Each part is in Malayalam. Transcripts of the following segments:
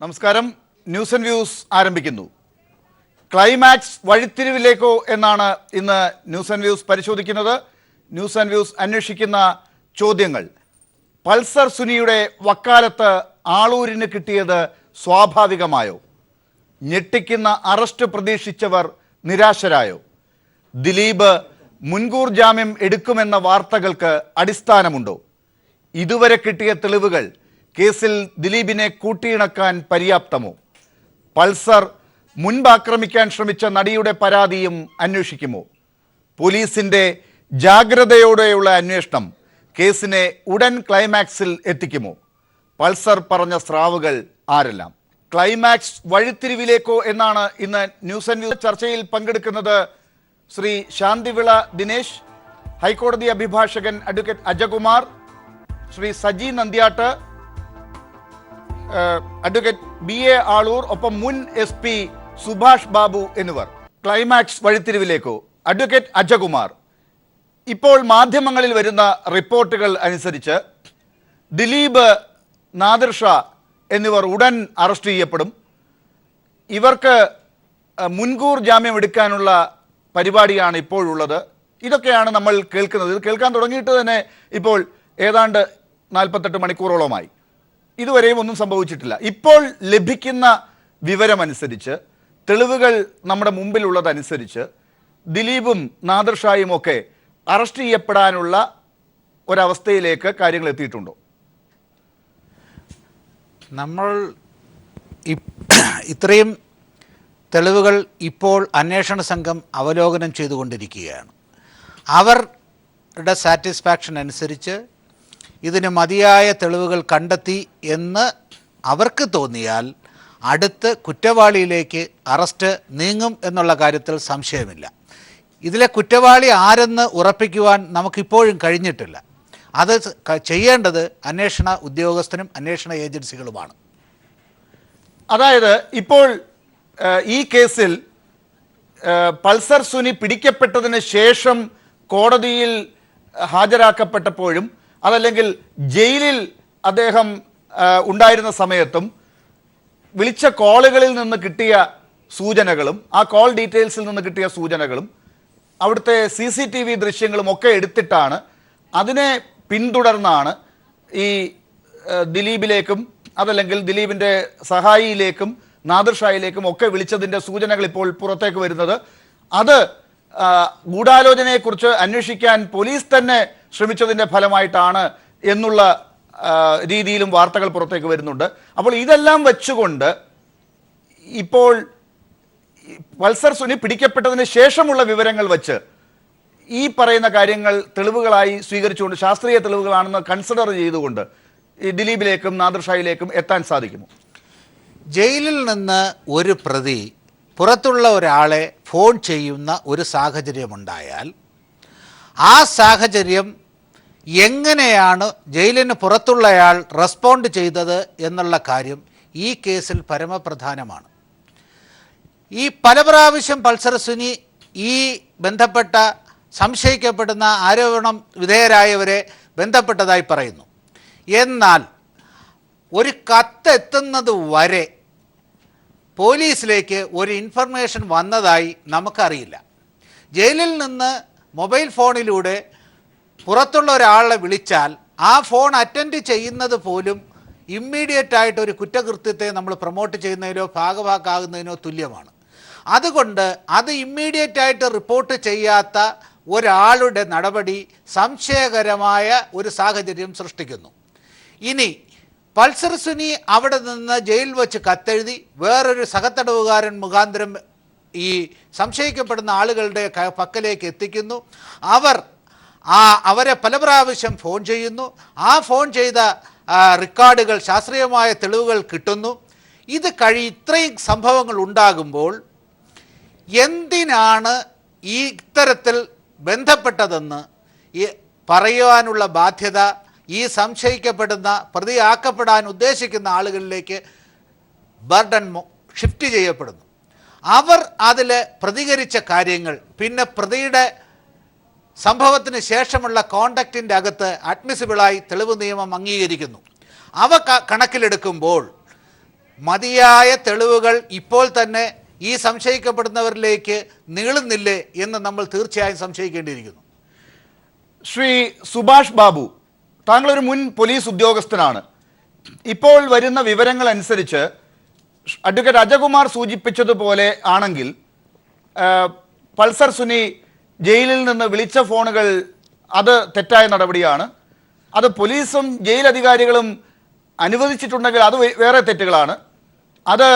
നമസ്കാരം. ന്യൂസ് ആൻഡ് വ്യൂസ് ആരംഭിക്കുന്നു. ക്ലൈമാക്സ് വഴിത്തിരിവിലേക്കോ എന്നാണ് ഇന്ന് ന്യൂസ് ആൻഡ് വ്യൂസ് പരിശോധിക്കുന്നത്. ന്യൂസ് ആൻഡ് വ്യൂസ് അന്വേഷിക്കുന്ന ചോദ്യങ്ങൾ: പൾസർ സുനിയുടെ വക്കാലത്ത് ആളൂരിന് കിട്ടിയത് സ്വാഭാവികമായോ? ഞെട്ടിക്കുന്ന അറസ്റ്റ് പ്രതീക്ഷിച്ചവർ നിരാശരായോ? ദിലീപ് മുൻകൂർ ജാമ്യം എടുക്കുമെന്ന വാർത്തകൾക്ക് അടിസ്ഥാനമുണ്ടോ? ഇതുവരെ കിട്ടിയ തെളിവുകൾ കേസിൽ ദിലീപിനെ കൂട്ടിയിണക്കാൻ പര്യാപ്തമോ? പൾസർ മുൻപ് ആക്രമിക്കാൻ ശ്രമിച്ച നടിയുടെ പരാതിയും അന്വേഷിക്കുമോ? പോലീസിന്റെ ജാഗ്രതയോടെയുള്ള അന്വേഷണം കേസിനെ ഉടൻ ക്ലൈമാക്സിൽ എത്തിക്കുമോ? പൾസർ പറഞ്ഞ സ്രാവുകൾ ആരെല്ലാം? ക്ലൈമാക്സ് വഴിത്തിരിവിലേക്കോ എന്നാണ് ഇന്ന് ന്യൂസ് ആൻഡ് വ്യൂസ് ചർച്ചയിൽ പങ്കെടുക്കുന്നത് ശ്രീ ശാന്തിവിള ദിനേശ്, ഹൈക്കോടതി അഭിഭാഷകൻ advocate Ajakumar, Shri Saji Nandyat, advocate BA Aloor, ഒപ്പം മുൻ SP സുഭാഷ് ബാബു എന്നിവർ. ക്ലൈമാക്സ് വഴിത്തിരിവിലേക്കോ? അഡ്വക്കേറ്റ് അജകുമാർ, ഇപ്പോൾ മാധ്യമങ്ങളിൽ വരുന്ന റിപ്പോർട്ടുകൾ അനുസരിച്ച് ദിലീപ്, നാദിർ ഷാ എന്നിവർ ഉടൻ അറസ്റ്റ് ചെയ്യപ്പെടും. ഇവർക്ക് മുൻകൂർ ജാമ്യം എടുക്കാനുള്ള പരിപാടിയാണ് ഇപ്പോഴുള്ളത്. ഇതൊക്കെയാണ് നമ്മൾ കേൾക്കുന്നത്. ഇത് കേൾക്കാൻ തുടങ്ങിയിട്ട് തന്നെ ഇപ്പോൾ ഏതാണ്ട് 48 മണിക്കൂറോളമായി. ഇതുവരെയും ഒന്നും സംഭവിച്ചിട്ടില്ല. ഇപ്പോൾ ലഭിക്കുന്ന വിവരമനുസരിച്ച്, തെളിവുകൾ നമ്മുടെ മുമ്പിലുള്ളതനുസരിച്ച് ദിലീപും നാദിർ ഷായും ഒക്കെ അറസ്റ്റ് ചെയ്യപ്പെടാനുള്ള ഒരവസ്ഥയിലേക്ക് കാര്യങ്ങൾ എത്തിയിട്ടുണ്ടോ? നമ്മൾ ഇത്രയും തെളിവുകൾ ഇപ്പോൾ അന്വേഷണ സംഘം അവലോകനം ചെയ്തുകൊണ്ടിരിക്കുകയാണ്. അവരുടെ സാറ്റിസ്ഫാക്ഷൻ അനുസരിച്ച് ഇതിന് മതിയായ തെളിവുകൾ കണ്ടെത്തി എന്ന് അവർക്ക് തോന്നിയാൽ അടുത്ത് കുറ്റവാളിയിലേക്ക് അറസ്റ്റ് നീങ്ങും എന്നുള്ള കാര്യത്തിൽ സംശയമില്ല. ഇതിലെ കുറ്റവാളി ആരെന്ന് ഉറപ്പിക്കുവാൻ നമുക്കിപ്പോഴും കഴിഞ്ഞിട്ടില്ല. അത് ചെയ്യേണ്ടത് അന്വേഷണ ഉദ്യോഗസ്ഥനും അന്വേഷണ ഏജൻസികളുമാണ്. അതായത് ഇപ്പോൾ ഈ കേസിൽ പൾസർ സുനി പിടിക്കപ്പെട്ടതിന് ശേഷം കോടതിയിൽ ഹാജരാക്കപ്പെട്ടപ്പോഴും അതല്ലെങ്കിൽ ജയിലിൽ അദ്ദേഹം ഉണ്ടായിരുന്ന സമയത്തും വിളിച്ച കോളുകളിൽ നിന്ന് കിട്ടിയ സൂചനകളും ആ കോൾ ഡീറ്റെയിൽസിൽ നിന്ന് കിട്ടിയ സൂചനകളും അവിടുത്തെ CCTV ദൃശ്യങ്ങളും ഒക്കെ എടുത്തിട്ടാണ്, അതിനെ പിന്തുടർന്നാണ് ഈ ദിലീപിലേക്കും അതല്ലെങ്കിൽ ദിലീപിൻ്റെ സഹായിയിലേക്കും നാദിർ ഷായിലേക്കും ഒക്കെ വിളിച്ചതിൻ്റെ സൂചനകൾ ഇപ്പോൾ പുറത്തേക്ക് വരുന്നത്. അത് ഗൂഢാലോചനയെക്കുറിച്ച് അന്വേഷിക്കാൻ പോലീസ് തന്നെ ശ്രമിച്ചതിൻ്റെ ഫലമായിട്ടാണ് എന്നുള്ള രീതിയിലും വാർത്തകൾ പുറത്തേക്ക് വരുന്നുണ്ട്. അപ്പോൾ ഇതെല്ലാം വെച്ചുകൊണ്ട് ഇപ്പോൾ പൾസർ സുനി പിടിക്കപ്പെട്ടതിന് ശേഷമുള്ള വിവരങ്ങൾ വെച്ച് ഈ പറയുന്ന കാര്യങ്ങൾ തെളിവുകളായി സ്വീകരിച്ചുകൊണ്ട്, ശാസ്ത്രീയ തെളിവുകളാണെന്ന് കൺസിഡർ ചെയ്തുകൊണ്ട് ഈ ദിലീപിലേക്കും നാദിർ ഷായിലേക്കും എത്താൻ സാധിക്കുമോ? ജയിലിൽ നിന്ന് ഒരു പ്രതി പുറത്തുള്ള ഒരാളെ ഫോൺ ചെയ്യുന്ന ഒരു സാഹചര്യമുണ്ടായാൽ ആ സാഹചര്യം എങ്ങനെയാണ് ജയിലിന് പുറത്തുള്ളയാൾ റെസ്പോണ്ട് ചെയ്തത് എന്നുള്ള കാര്യം ഈ കേസിൽ പരമപ്രധാനമാണ്. ഈ പല പ്രാവശ്യം പൾസർ സുനി ഈ ബന്ധപ്പെട്ട സംശയിക്കപ്പെടുന്ന ആരോപണം വിധേയരായവരെ ബന്ധപ്പെട്ടതായി പറയുന്നു. എന്നാൽ ഒരു കത്തെത്തുന്നത് വരെ പോലീസിലേക്ക് ഒരു ഇൻഫർമേഷൻ വന്നതായി നമുക്കറിയില്ല. ജയിലിൽ നിന്ന് മൊബൈൽ ഫോണിലൂടെ പുറത്തുള്ള ഒരാളെ വിളിച്ചാൽ ആ ഫോൺ അറ്റൻഡ് ചെയ്യുന്നത് പോലും ഇമ്മീഡിയറ്റായിട്ട് ഒരു കുറ്റകൃത്യത്തെ നമ്മൾ പ്രൊമോട്ട് ചെയ്യുന്നതിനോ ഭാഗവാക്കാകുന്നതിനോ തുല്യമാണ്. അതുകൊണ്ട് അത് ഇമ്മീഡിയറ്റായിട്ട് റിപ്പോർട്ട് ചെയ്യാത്ത ഒരാളുടെ നടപടി സംശയകരമായ ഒരു സാഹചര്യം സൃഷ്ടിക്കുന്നു. ഇനി പൾസർ സുനി അവിടെ നിന്ന് ജയിലിൽ വെച്ച് കത്തെഴുതി വേറൊരു സഹതടവുകാരൻ മുഖാന്തരം ഈ സംശയിക്കപ്പെടുന്ന ആളുകളുടെ പക്കലേക്ക് എത്തിക്കുന്നു. അവരെ പല പ്രാവശ്യം ഫോൺ ചെയ്യുന്നു. ആ ഫോൺ ചെയ്ത റെക്കോർഡുകൾ, ശാസ്ത്രീയമായ തെളിവുകൾ കിട്ടുന്നു. ഇത് ഇത്രയും സംഭവങ്ങൾ ഉണ്ടാകുമ്പോൾ എന്തിനാണ് ഈ ഇത്തരത്തിൽ ബന്ധപ്പെട്ടതെന്ന് പറയുവാനുള്ള ബാധ്യത ഈ സംശയിക്കപ്പെടുന്ന, പ്രതിയാക്കപ്പെടാൻ ഉദ്ദേശിക്കുന്ന ആളുകളിലേക്ക് ബർഡൻ ഷിഫ്റ്റ് ചെയ്യപ്പെടുന്നു. അവർ അതിൽ പ്രതികരിച്ച കാര്യങ്ങൾ പിന്നെ പ്രതിയുടെ സംഭവത്തിന് ശേഷമുള്ള കോണ്ടാക്റ്റിൻ്റെ അകത്ത് അഡ്മിസിബിളായി തെളിവ് നിയമം അംഗീകരിക്കുന്നു. അവ കണക്കിലെടുക്കുമ്പോൾ മതിയായ തെളിവുകൾ ഇപ്പോൾ തന്നെ ഈ സംശയിക്കപ്പെടുന്നവരിലേക്ക് നീളുന്നില്ലേ എന്ന് നമ്മൾ തീർച്ചയായും സംശയിക്കേണ്ടിയിരിക്കുന്നു. ശ്രീ സുഭാഷ് ബാബു, താങ്കളൊരു മുൻ പോലീസ് ഉദ്യോഗസ്ഥനാണ്. ഇപ്പോൾ വരുന്ന വിവരങ്ങൾ അനുസരിച്ച് അഡ്വക്കേറ്റ് അജകുമാർ സൂചിപ്പിച്ചതുപോലെ ആണെങ്കിൽ പൾസർ സുനി ജയിലിൽ നിന്ന് വിളിച്ച ഫോണുകൾ അത് തെറ്റായ നടപടിയാണ്. അത് പോലീസും ജയിൽ അധികാരികളും അനുവദിച്ചിട്ടുണ്ടെങ്കിൽ അത് വേറെ തെറ്റുകളാണ്. അത്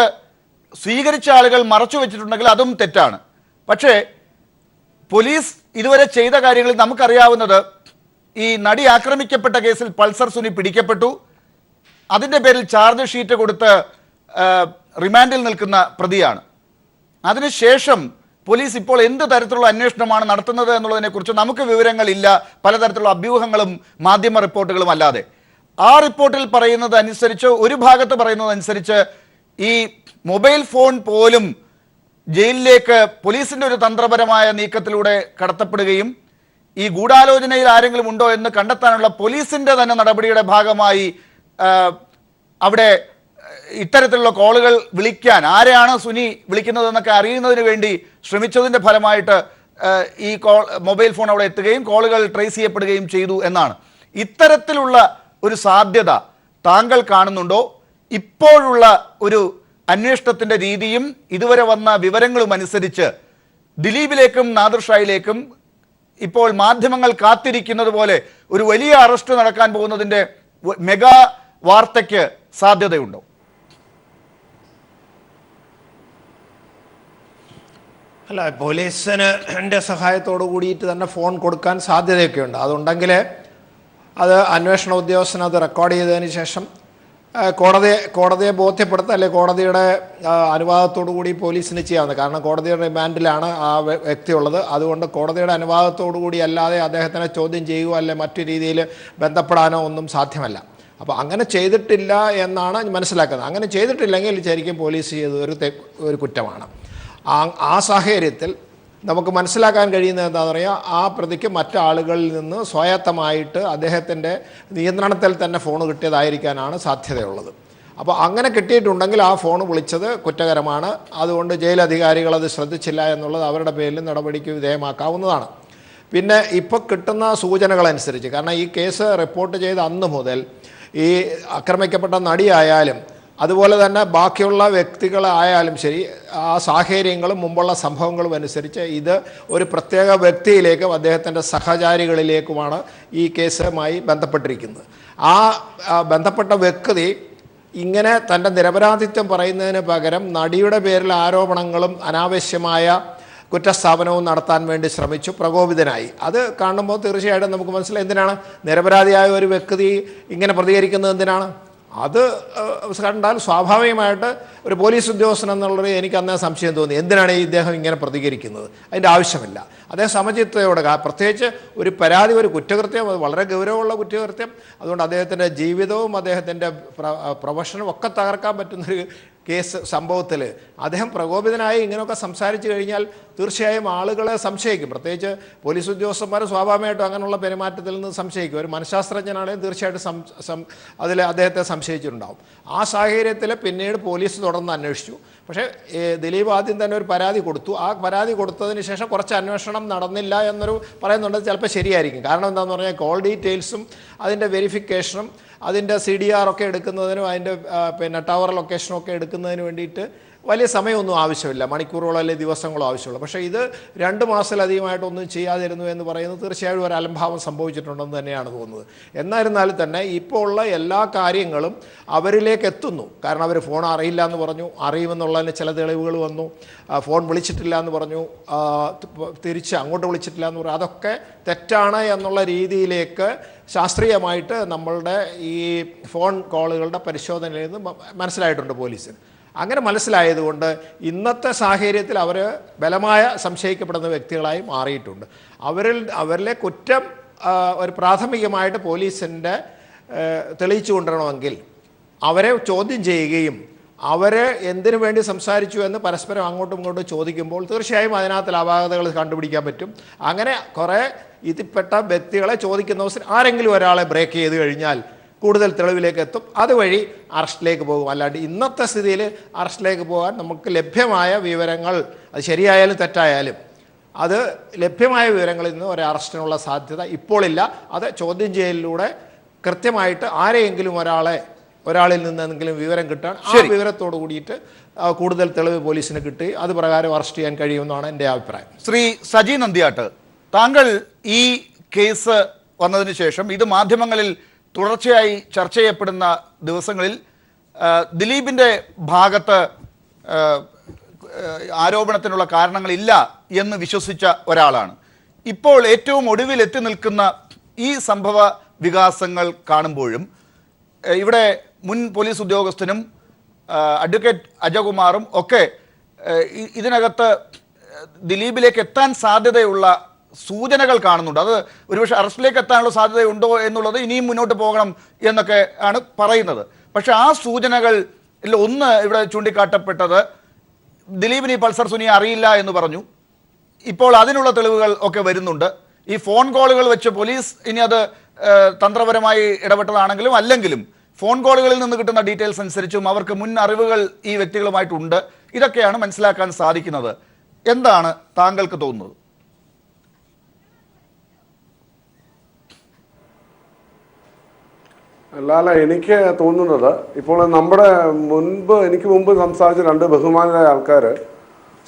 സ്വീകരിച്ച ആളുകൾ മറച്ചു വെച്ചിട്ടുണ്ടെങ്കിൽ അതും തെറ്റാണ്. പക്ഷേ പോലീസ് ഇതുവരെ ചെയ്ത കാര്യങ്ങളിൽ നമുക്കറിയാവുന്നത്, ഈ നടി ആക്രമിക്കപ്പെട്ട കേസിൽ പൾസർ സുനി പിടിക്കപ്പെട്ടു. അതിൻ്റെ പേരിൽ ചാർജ് ഷീറ്റ് കൊടുത്ത് റിമാൻഡിൽ നിൽക്കുന്ന പ്രതിയാണ്. അതിനുശേഷം പോലീസ് ഇപ്പോൾ എന്ത് തരത്തിലുള്ള അന്വേഷണമാണ് നടത്തുന്നത് എന്നുള്ളതിനെക്കുറിച്ച് നമുക്ക് വിവരങ്ങളില്ല, പലതരത്തിലുള്ള അഭ്യൂഹങ്ങളും മാധ്യമ റിപ്പോർട്ടുകളും അല്ലാതെ. ആ റിപ്പോർട്ടിൽ പറയുന്നത് അനുസരിച്ച്, ഒരു ഭാഗത്ത് പറയുന്നത് അനുസരിച്ച്, ഈ മൊബൈൽ ഫോൺ പോലും ജയിലിലേക്ക് പോലീസിൻ്റെ ഒരു തന്ത്രപരമായ നീക്കത്തിലൂടെ കടത്തപ്പെടുകയും ഈ ഗൂഢാലോചനയിൽ ആരെങ്കിലും ഉണ്ടോ എന്ന് കണ്ടെത്താനുള്ള പോലീസിൻ്റെ തന്നെ നടപടിയുടെ ഭാഗമായി അവിടെ ഇത്തരത്തിലുള്ള കോളുകൾ വിളിക്കാൻ, ആരെയാണ് സുനി വിളിക്കുന്നതെന്നൊക്കെ അറിയുന്നതിന് വേണ്ടി ശ്രമിച്ചതിൻ്റെ ഫലമായിട്ട് ഈ മൊബൈൽ ഫോൺ അവിടെ എത്തുകയും കോളുകൾ ട്രേസ് ചെയ്യപ്പെടുകയും ചെയ്തു എന്നാണ്. ഇത്തരത്തിലുള്ള ഒരു സാധ്യത താങ്കൾ കാണുന്നുണ്ടോ? ഇപ്പോഴുള്ള ഒരു അന്വേഷണത്തിൻ്റെ രീതിയും ഇതുവരെ വന്ന വിവരങ്ങളും അനുസരിച്ച് ദിലീപിലേക്കും നാദിർ ഷായിലേക്കും ഇപ്പോൾ മാധ്യമങ്ങൾ കാത്തിരിക്കുന്നത് പോലെ ഒരു വലിയ അറസ്റ്റ് നടക്കാൻ പോകുന്നതിൻ്റെ മെഗാ വാർത്തയ്ക്ക് സാധ്യതയുണ്ടോ? അല്ല, പോലീസിൻ്റെ സഹായത്തോടു കൂടിയിട്ട് തന്നെ ഫോൺ കൊടുക്കാൻ സാധ്യതയൊക്കെ ഉണ്ട്. അതുണ്ടെങ്കിൽ അത് അന്വേഷണ ഉദ്യോഗസ്ഥൻ അത് റെക്കോർഡ് ചെയ്തതിന് ശേഷം കോടതിയെ ബോധ്യപ്പെടുത്തുക, അല്ലെങ്കിൽ കോടതിയുടെ അനുവാദത്തോടു കൂടി പോലീസിന് ചെയ്യാവുന്നത്. കാരണം കോടതിയുടെ റിമാൻഡിലാണ് ആ വ്യക്തി ഉള്ളത്. അതുകൊണ്ട് കോടതിയുടെ അനുവാദത്തോടു കൂടി അല്ലാതെ അദ്ദേഹത്തിനെ ചോദ്യം ചെയ്യുകയോ അല്ലെ മറ്റു രീതിയിൽ ബന്ധപ്പെടാനോ ഒന്നും സാധ്യമല്ല. അപ്പോൾ അങ്ങനെ ചെയ്തിട്ടില്ല എന്നാണ് മനസ്സിലാക്കുന്നത്. അങ്ങനെ ചെയ്തിട്ടില്ലെങ്കിൽ ശരിക്കും പോലീസ് ചെയ്തത് ഒരു കുറ്റമാണ്. ആ സാഹചര്യത്തിൽ നമുക്ക് മനസ്സിലാക്കാൻ കഴിയുന്നത് എന്താണെന്ന് പറയുക, ആ പ്രതിക്ക് മറ്റാളുകളിൽ നിന്ന് സ്വായത്തമായിട്ട് അദ്ദേഹത്തിൻ്റെ നിയന്ത്രണത്തിൽ തന്നെ ഫോൺ കിട്ടിയതായിരിക്കാനാണ് സാധ്യതയുള്ളത്. അപ്പോൾ അങ്ങനെ കിട്ടിയിട്ടുണ്ടെങ്കിൽ ആ ഫോൺ വിളിച്ചത് കുറ്റകരമാണ്. അതുകൊണ്ട് ജയിലധികാരികൾ അത് ശ്രദ്ധിച്ചില്ല എന്നുള്ളത് അവരുടെ പേരിൽ നടപടിക്ക് വിധേയമാക്കാവുന്നതാണ്. പിന്നെ ഇപ്പോൾ കിട്ടുന്ന സൂചനകളനുസരിച്ച്, കാരണം ഈ കേസ് റിപ്പോർട്ട് ചെയ്ത അന്ന് മുതൽ ഈ ആക്രമിക്കപ്പെട്ട നടിയായാലും അതുപോലെ തന്നെ ബാക്കിയുള്ള വ്യക്തികളായാലും ശരി, ആ സാഹചര്യങ്ങളും മുമ്പുള്ള സംഭവങ്ങളും അനുസരിച്ച് ഇത് ഒരു പ്രത്യേക വ്യക്തിയിലേക്കും അദ്ദേഹത്തിൻ്റെ സഹചാരികളിലേക്കുമാണ് ഈ കേസുമായി ബന്ധപ്പെട്ടിരിക്കുന്നത്. ആ ബന്ധപ്പെട്ട വ്യക്തി ഇങ്ങനെ തൻ്റെ നിരപരാധിത്വം പറയുന്നതിന് പകരം നടിയുടെ പേരിൽ ആരോപണങ്ങളും അനാവശ്യമായ കുറ്റസ്ഥാപനവും നടത്താൻ വേണ്ടി ശ്രമിച്ചു, പ്രകോപിതനായി. അത് കാണുമ്പോൾ തീർച്ചയായിട്ടും നമുക്ക് മനസ്സിലായി എന്തിനാണ് നിരപരാധിയായ ഒരു വ്യക്തി ഇങ്ങനെ പ്രതികരിക്കുന്നത്, എന്തിനാണ്. അത് കണ്ടാൽ സ്വാഭാവികമായിട്ട് ഒരു പോലീസ് ഉദ്യോഗസ്ഥൻ എന്നുള്ളത് എനിക്ക് അന്നേ സംശയം തോന്നി, എന്തിനാണ് ഈ ഇദ്ദേഹം ഇങ്ങനെ പ്രതികരിക്കുന്നത്, അതിൻ്റെ ആവശ്യമില്ല. അദ്ദേഹം സമചിത്തതയോടെ, പ്രത്യേകിച്ച് ഒരു പരാതി, ഒരു കുറ്റകൃത്യം, വളരെ ഗൗരവമുള്ള കുറ്റകൃത്യം, അതുകൊണ്ട് അദ്ദേഹത്തിൻ്റെ ജീവിതവും അദ്ദേഹത്തിൻ്റെ പ്രൊഫഷനും ഒക്കെ തകർക്കാൻ പറ്റുന്നൊരു കേസ് സംഭവത്തിൽ അദ്ദേഹം പ്രകോപിതനായി ഇങ്ങനെയൊക്കെ സംസാരിച്ചു കഴിഞ്ഞാൽ തീർച്ചയായും ആളുകളെ സംശയിക്കും. പ്രത്യേകിച്ച് പോലീസ് ഉദ്യോഗസ്ഥന്മാർ സ്വാഭാവികമായിട്ടും അങ്ങനെയുള്ള പെരുമാറ്റത്തിൽ നിന്ന് സംശയിക്കും. ഒരു മനഃശാസ്ത്രജ്ഞനാണെങ്കിൽ തീർച്ചയായിട്ടും അതിൽ അദ്ദേഹത്തെ സംശയിച്ചിട്ടുണ്ടാവും. ആ സാഹചര്യത്തിൽ പിന്നീട് പോലീസ് തുടർന്ന് അന്വേഷിച്ചു. പക്ഷേ ദിലീപ് ആദ്യം തന്നെ ഒരു പരാതി കൊടുത്തു. ആ പരാതി കൊടുത്തതിന് ശേഷം കുറച്ച് അന്വേഷണം നടന്നില്ല എന്നൊരു പറയുന്നുണ്ട്. ചിലപ്പോൾ ശരിയായിരിക്കും. കാരണം എന്താണെന്ന് പറഞ്ഞാൽ കോൾ ഡീറ്റെയിൽസും അതിൻ്റെ വെരിഫിക്കേഷനും അതിൻ്റെ CDR ഒക്കെ എടുക്കുന്നതിനും അതിൻ്റെ ടവർ ലൊക്കേഷനും ഒക്കെ എടുക്കുന്നതിന് വേണ്ടിയിട്ട് വലിയ സമയമൊന്നും ആവശ്യമില്ല, മണിക്കൂറുകളോ അല്ലെങ്കിൽ ദിവസങ്ങളോ ആവശ്യമുള്ളൂ. പക്ഷേ ഇത് 2 മാസത്തിലധികമായിട്ടൊന്നും ചെയ്യാതിരുന്നു എന്ന് പറയുന്നത് തീർച്ചയായും ഒരു അലംഭാവം സംഭവിച്ചിട്ടുണ്ടെന്ന് തന്നെയാണ് തോന്നുന്നത്. എന്നായിരുന്നാലും തന്നെ ഇപ്പോൾ ഉള്ള എല്ലാ കാര്യങ്ങളും അവരിലേക്ക് എത്തുന്നു. കാരണം അവർ ഫോൺ അറിയില്ല എന്ന് പറഞ്ഞു, അറിയുമെന്നുള്ളതിന് ചില തെളിവുകൾ വന്നു. ഫോൺ വിളിച്ചിട്ടില്ല എന്ന് പറഞ്ഞു, തിരിച്ച് അങ്ങോട്ട് വിളിച്ചിട്ടില്ല എന്ന് പറഞ്ഞു. അതൊക്കെ തെറ്റാണ് എന്നുള്ള രീതിയിലേക്ക് ശാസ്ത്രീയമായിട്ട് നമ്മളുടെ ഈ ഫോൺ കോളുകളുടെ പരിശോധനയിൽ നിന്ന് മനസ്സിലായിട്ടുണ്ട് പോലീസിന്. അങ്ങനെ മനസ്സിലായതുകൊണ്ട് ഇന്നത്തെ സാഹചര്യത്തിൽ അവർ ബലമായ സംശയിക്കപ്പെടുന്ന വ്യക്തികളായി മാറിയിട്ടുണ്ട്. അവരിലെ കുറ്റം ഒരു പ്രാഥമികമായിട്ട് പോലീസിൻ്റെ തെളിയിച്ചു കൊണ്ടുവരണമെങ്കിൽ അവരെ ചോദ്യം ചെയ്യുകയും അവരെ എന്തിനു വേണ്ടി സംസാരിച്ചു എന്ന് പരസ്പരം അങ്ങോട്ടും ഇങ്ങോട്ടും ചോദിക്കുമ്പോൾ തീർച്ചയായും അതിനകത്ത് അപാകതകൾ കണ്ടുപിടിക്കാൻ പറ്റും. അങ്ങനെ കുറേ ഇതിൽപ്പെട്ട വ്യക്തികളെ ചോദിക്കുന്ന ദിവസം ആരെങ്കിലും ഒരാളെ ബ്രേക്ക് ചെയ്ത് കഴിഞ്ഞാൽ കൂടുതൽ തെളിവിലേക്ക് എത്തും, അതുവഴി അറസ്റ്റിലേക്ക് പോകും. അല്ലാണ്ട് ഇന്നത്തെ സ്ഥിതിയിൽ അറസ്റ്റിലേക്ക് പോകാൻ നമുക്ക് ലഭ്യമായ വിവരങ്ങൾ, അത് ശരിയായാലും തെറ്റായാലും അത് ലഭ്യമായ വിവരങ്ങളിൽ നിന്ന് ഒരു അറസ്റ്റിനുള്ള സാധ്യത ഇപ്പോഴില്ല. അത് ചോദ്യം ചെയ്യലിലൂടെ കൃത്യമായിട്ട് ആരെയെങ്കിലും ഒരാളിൽ നിന്നെങ്കിലും വിവരം കിട്ടാൻ ആ വിവരത്തോട് കൂടിയിട്ട് കൂടുതൽ തെളിവ് പോലീസിന് കിട്ടി അത് പ്രകാരം അറസ്റ്റ് ചെയ്യാൻ കഴിയുമെന്നാണ് എൻ്റെ അഭിപ്രായം. ശ്രീ സജി നന്ദ്യാട്ട്, താങ്കൾ ഈ കേസ് വന്നതിന് ശേഷം ഇത് മാധ്യമങ്ങളിൽ തുടർച്ചയായി ചർച്ച ചെയ്യപ്പെടുന്ന ദിവസങ്ങളിൽ ദിലീപിൻ്റെ ഭാഗത്ത് ആരോപണത്തിനുള്ള കാരണങ്ങളില്ല എന്ന് വിശ്വസിച്ച ഒരാളാണ്. ഇപ്പോൾ ഏറ്റവും ഒടുവിൽ എത്തി നിൽക്കുന്ന ഈ സംഭവ വികാസങ്ങൾ കാണുമ്പോഴും ഇവിടെ മുൻ പോലീസ് ഉദ്യോഗസ്ഥനും അഡ്വക്കേറ്റ് അജകുമാറും ഒക്കെ ഇതിനകത്ത് ദിലീപിലേക്ക് എത്താൻ സാധ്യതയുള്ള സൂചനകൾ കാണുന്നുണ്ട്. അത് ഒരുപക്ഷെ അറസ്റ്റിലേക്ക് എത്താനുള്ള സാധ്യതയുണ്ടോ എന്നുള്ളത് ഇനിയും മുന്നോട്ട് പോകണം എന്നൊക്കെ ആണ് പറയുന്നത്. പക്ഷെ ആ സൂചനകളിൽ ഒന്ന് ഇവിടെ ചൂണ്ടിക്കാട്ടപ്പെട്ടത് ദിലീപിന് ഈ പൾസർ സുനിയെ അറിയില്ല എന്ന് പറഞ്ഞു. ഇപ്പോൾ അതിനുള്ള തെളിവുകൾ ഒക്കെ വരുന്നുണ്ട്. ഈ ഫോൺ കോളുകൾ വെച്ച് പോലീസ് ഇനി അത് തന്ത്രപരമായി ഇടപെട്ടതാണെങ്കിലും അല്ലെങ്കിലും ഫോൺ കോളുകളിൽ നിന്ന് കിട്ടുന്ന ഡീറ്റെയിൽസ് അനുസരിച്ചും അവർക്ക് മുൻ അറിവുകൾ ഈ വ്യക്തികളുമായിട്ടുണ്ട്. ഇതൊക്കെയാണ് മനസ്സിലാക്കാൻ സാധിക്കുന്നത്. എന്താണ് താങ്കൾക്ക് തോന്നുന്നത്? അല്ല, എനിക്ക് തോന്നുന്നത് ഇപ്പോൾ എനിക്ക് മുമ്പ് സംസാരിച്ച രണ്ട് ബഹുമാനരായ ആൾക്കാർ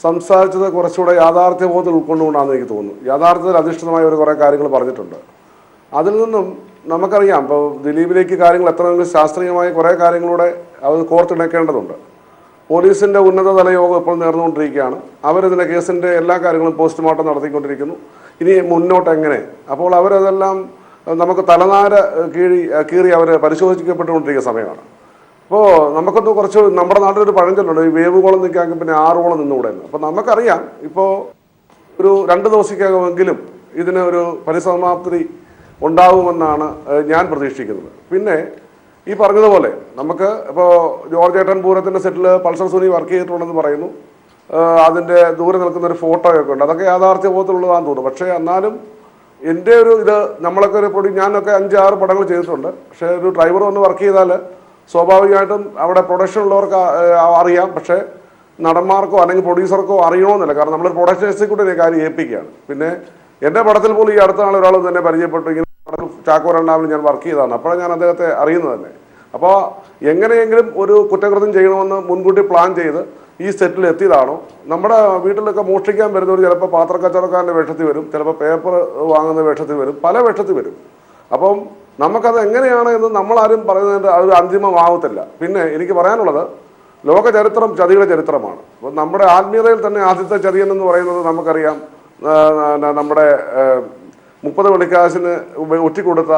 സംസാരിച്ചത് കുറച്ചുകൂടെ യാഥാർത്ഥ്യബോധം ഉൾക്കൊണ്ടുകൊണ്ടാണെന്ന് എനിക്ക് തോന്നുന്നു. യാഥാർത്ഥ്യത്തിൽ അധിഷ്ഠിതമായ ഒരു കുറേ കാര്യങ്ങൾ പറഞ്ഞിട്ടുണ്ട്. അതിൽ നിന്നും നമുക്കറിയാം, ഇപ്പോൾ ദിലീപിലേക്ക് കാര്യങ്ങൾ എത്രയെങ്കിലും ശാസ്ത്രീയമായ കുറേ കാര്യങ്ങളൂടെ അത് കോർത്തിണക്കേണ്ടതുണ്ട്. പോലീസിൻ്റെ ഉന്നതതല യോഗം ഇപ്പോൾ നേർന്നുകൊണ്ടിരിക്കുകയാണ്. അവരിതിൻ്റെ കേസിൻ്റെ എല്ലാ കാര്യങ്ങളും പോസ്റ്റ്മോർട്ടം നടത്തിക്കൊണ്ടിരിക്കുന്നു. ഇനി മുന്നോട്ട് എങ്ങനെ? അപ്പോൾ അവരതെല്ലാം നമുക്ക് തലനാര കീറി അവർ പരിശോധിക്കപ്പെട്ടുകൊണ്ടിരിക്കുന്ന സമയമാണ്. അപ്പോൾ നമുക്കൊന്ന് കുറച്ച് നമ്മുടെ നാട്ടിലൊരു പഴഞ്ചൊല്ലുണ്ട്, ഈ വേവുകോളം നിൽക്കാമെങ്കിൽ പിന്നെ 6 കോളം നിന്നുകൂടെ എന്ന്. അപ്പോൾ നമുക്കറിയാം ഇപ്പോൾ ഒരു 2 ദിവസത്തേക്കകമെങ്കിലും ഇതിന് ഒരു പരിസമാപ്തി ഉണ്ടാകുമെന്നാണ് ഞാൻ പ്രതീക്ഷിക്കുന്നത്. പിന്നെ ഈ പറഞ്ഞതുപോലെ നമുക്ക് ഇപ്പോൾ ജോർജ് ഏട്ടൻ പൂരത്തിൻ്റെ സെറ്റിൽ പൾസർ സുനി വർക്ക് ചെയ്തിട്ടുണ്ടെന്ന് പറയുന്നു. അതിൻ്റെ ദൂരെ നിൽക്കുന്ന ഒരു ഫോട്ടോയൊക്കെ ഉണ്ട്. അതൊക്കെ യാഥാർത്ഥ്യബോധമുള്ളതാണെന്ന് തോന്നുന്നു. പക്ഷേ എന്നാലും എൻ്റെ ഒരു നമ്മളൊക്കെ ഒരു ഞാനൊക്കെ 5-6 പടങ്ങൾ ചെയ്തിട്ടുണ്ട്. പക്ഷേ ഒരു ഡ്രൈവർ വന്ന് വർക്ക് ചെയ്താൽ സ്വാഭാവികമായിട്ടും അവിടെ പ്രൊഡക്ഷൻ ഉള്ളവർക്ക് അറിയാം. പക്ഷേ നടന്മാർക്കോ അല്ലെങ്കിൽ പ്രൊഡ്യൂസർക്കോ അറിയണമെന്നില്ല. കാരണം നമ്മൾ പ്രൊഡക്ഷൻ എക്സിക്യൂട്ടീവിനെ കാര്യം ഏൽപ്പിക്കുകയാണ്. പിന്നെ എൻ്റെ പടത്തിൽ പോലും ഈ അടുത്ത നാൾ ഒരാൾ തന്നെ പരിചയപ്പെട്ടു. ഇങ്ങനെ ചാക്കോ രണ്ടാമത് ഞാൻ വർക്ക് ചെയ്തതാണ്. അപ്പോഴാണ് ഞാൻ അദ്ദേഹത്തെ അറിയുന്നത് തന്നെ. അപ്പോൾ എങ്ങനെയെങ്കിലും ഒരു കുറ്റകൃത്യം ചെയ്യണമെന്ന് മുൻകൂട്ടി പ്ലാൻ ചെയ്ത് ഈ സെറ്റിൽ എത്തിയതാണോ? നമ്മുടെ വീട്ടിലൊക്കെ മോഷ്ടിക്കാൻ വരുന്നവർ ചിലപ്പോൾ പാത്രക്കച്ചവടക്കാരൻ്റെ വേഷത്തിൽ വരും, ചിലപ്പോൾ പേപ്പർ വാങ്ങുന്ന വേഷത്തിൽ വരും, പല വേഷത്തിൽ വരും. അപ്പം നമുക്കത് എങ്ങനെയാണ് എന്ന് നമ്മളാരും പറയുന്നതിൻ്റെ അത് അന്തിമമാവത്തില്ല. പിന്നെ എനിക്ക് പറയാനുള്ളത്, ലോക ചരിത്രം ചതിയുടെ ചരിത്രമാണ്. അപ്പോൾ നമ്മുടെ ആത്മീയതയിൽ തന്നെ ആദ്യത്തെ ചതിയെന്ന് പറയുന്നത് നമുക്കറിയാം, നമ്മുടെ 30 വെള്ളിക്കാശിന് ഒറ്റിക്കൊടുത്ത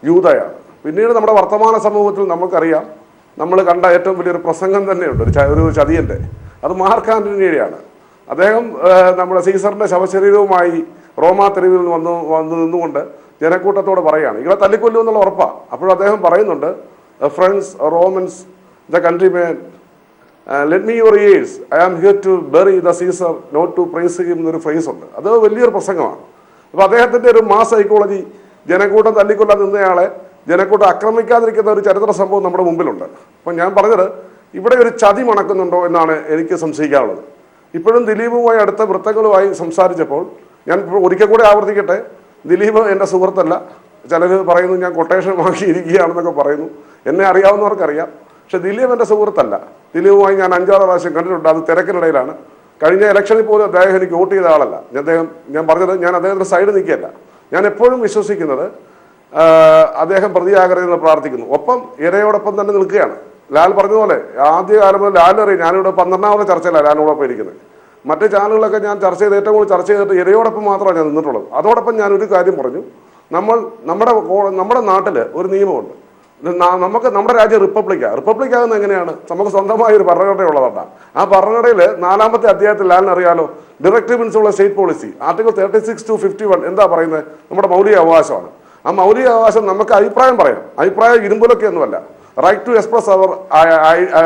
യൂദയാണ്. പിന്നീട് നമ്മുടെ വർത്തമാന സമൂഹത്തിൽ നമുക്കറിയാം, നമ്മൾ കണ്ട ഏറ്റവും വലിയൊരു പ്രസംഗം തന്നെയുണ്ട് ഒരു ചതിയൻ്റെ. അത് മാർക്ക് ആന്റണിയുടെയാണ്. അദ്ദേഹം നമ്മുടെ സീസറിൻ്റെ ശവശരീരവുമായി റോമാ തെരുവിൽ വന്ന് നിന്നുകൊണ്ട് ജനക്കൂട്ടത്തോട് പറയുകയാണ്, ഇവരെ തല്ലിക്കൊല്ലു എന്നുള്ള ഉറപ്പാണ്. അപ്പോൾ അദ്ദേഹം പറയുന്നുണ്ട്, friends, Romans, the countryman, let me your ears, I am here to bury the Caesar, not to praise him എന്നൊരു ഫ്രേസ് ഉണ്ട്. അത് വലിയൊരു പ്രസംഗമാണ്. അപ്പോൾ അദ്ദേഹത്തിൻ്റെ ഒരു മാസ് സൈക്കോളജി, ജനക്കൂട്ടം തല്ലിക്കൊല്ലാൻ നിന്നയാളെ ജനക്കൂട്ടം ആക്രമിക്കാതിരിക്കുന്ന ഒരു ചരിത്ര സംഭവം നമ്മുടെ മുമ്പിലുണ്ട്. അപ്പം ഞാൻ പറഞ്ഞത്, ഇവിടെ ഒരു ചതി മണക്കുന്നുണ്ടോ എന്നാണ് എനിക്ക് സംശയിക്കാനുള്ളത്. ഇപ്പോഴും ദിലീപുമായി അടുത്ത വൃത്തങ്ങളുമായി സംസാരിച്ചപ്പോൾ ഞാൻ ഒരിക്കൽ കൂടെ ആവർത്തിക്കട്ടെ, ദിലീപ് എൻ്റെ സുഹൃത്തല്ല. ചിലർ പറയുന്നു ഞാൻ കൊട്ടേഷൻ വാങ്ങിയിരിക്കുകയാണെന്നൊക്കെ പറയുന്നു. എന്നെ അറിയാവുന്നവർക്കറിയാം. പക്ഷെ ദിലീപ് എൻ്റെ സുഹൃത്തല്ല. ദിലീപുമായി ഞാൻ 5-6 പ്രാവശ്യം കണ്ടിട്ടുണ്ട്. അത് തിരക്കിനിടയിലാണ്. കഴിഞ്ഞ ഇലക്ഷനിൽ പോലും അദ്ദേഹം എനിക്ക് വോട്ട് ചെയ്ത ആളല്ല. ഞാൻ പറഞ്ഞത്, ഞാൻ അദ്ദേഹത്തിൻ്റെ സൈഡ് നിൽക്കുകയല്ല. ഞാൻ എപ്പോഴും വിശ്വസിക്കുന്നത് അദ്ദേഹം പ്രതിയാകരുതെന്ന് പ്രാർത്ഥിക്കുന്നു. ഒപ്പം ഇരയോടൊപ്പം തന്നെ നിൽക്കുകയാണ്. ലാൽ പറഞ്ഞതുപോലെ ആദ്യ കാലം മുതൽ ലാലറിയും, ഞാനിവിടെ 12ാമത്തെ ചർച്ചയിലാണ് ലാലിനോടൊപ്പം ഇരിക്കുന്നത്. മറ്റ് ചാനലുകളൊക്കെ ഞാൻ ചർച്ച ചെയ്ത് ഏറ്റവും കൂടുതൽ ചർച്ച ചെയ്തിട്ട് ഇരയോടൊപ്പം മാത്രമാണ് ഞാൻ നിന്നിട്ടുള്ളത്. അതോടൊപ്പം ഞാനൊരു കാര്യം പറഞ്ഞു, നമ്മുടെ നാട്ടിൽ ഒരു നിയമമുണ്ട്. നമ്മുടെ രാജ്യം റിപ്പബ്ലിക്കാകുന്നത് എങ്ങനെയാണ്? നമുക്ക് സ്വന്തമായ ഒരു ഭരണഘടന ഉള്ളതാണ്. ആ ഭരണഘടനയിൽ 4ാമത്തെ അധ്യായത്തിൽ ലാലിനറിയാലോ, directive principle of state policy article 36 to 51 എന്താ പറയുന്നത്? നമ്മുടെ മൗലിക അവകാശമാണ്. ആ മൗലിക അവകാശം നമുക്ക് അഭിപ്രായം പറയാം. അഭിപ്രായം ഇരുമ്പലൊക്കെ ഒന്നുമല്ല. Right to express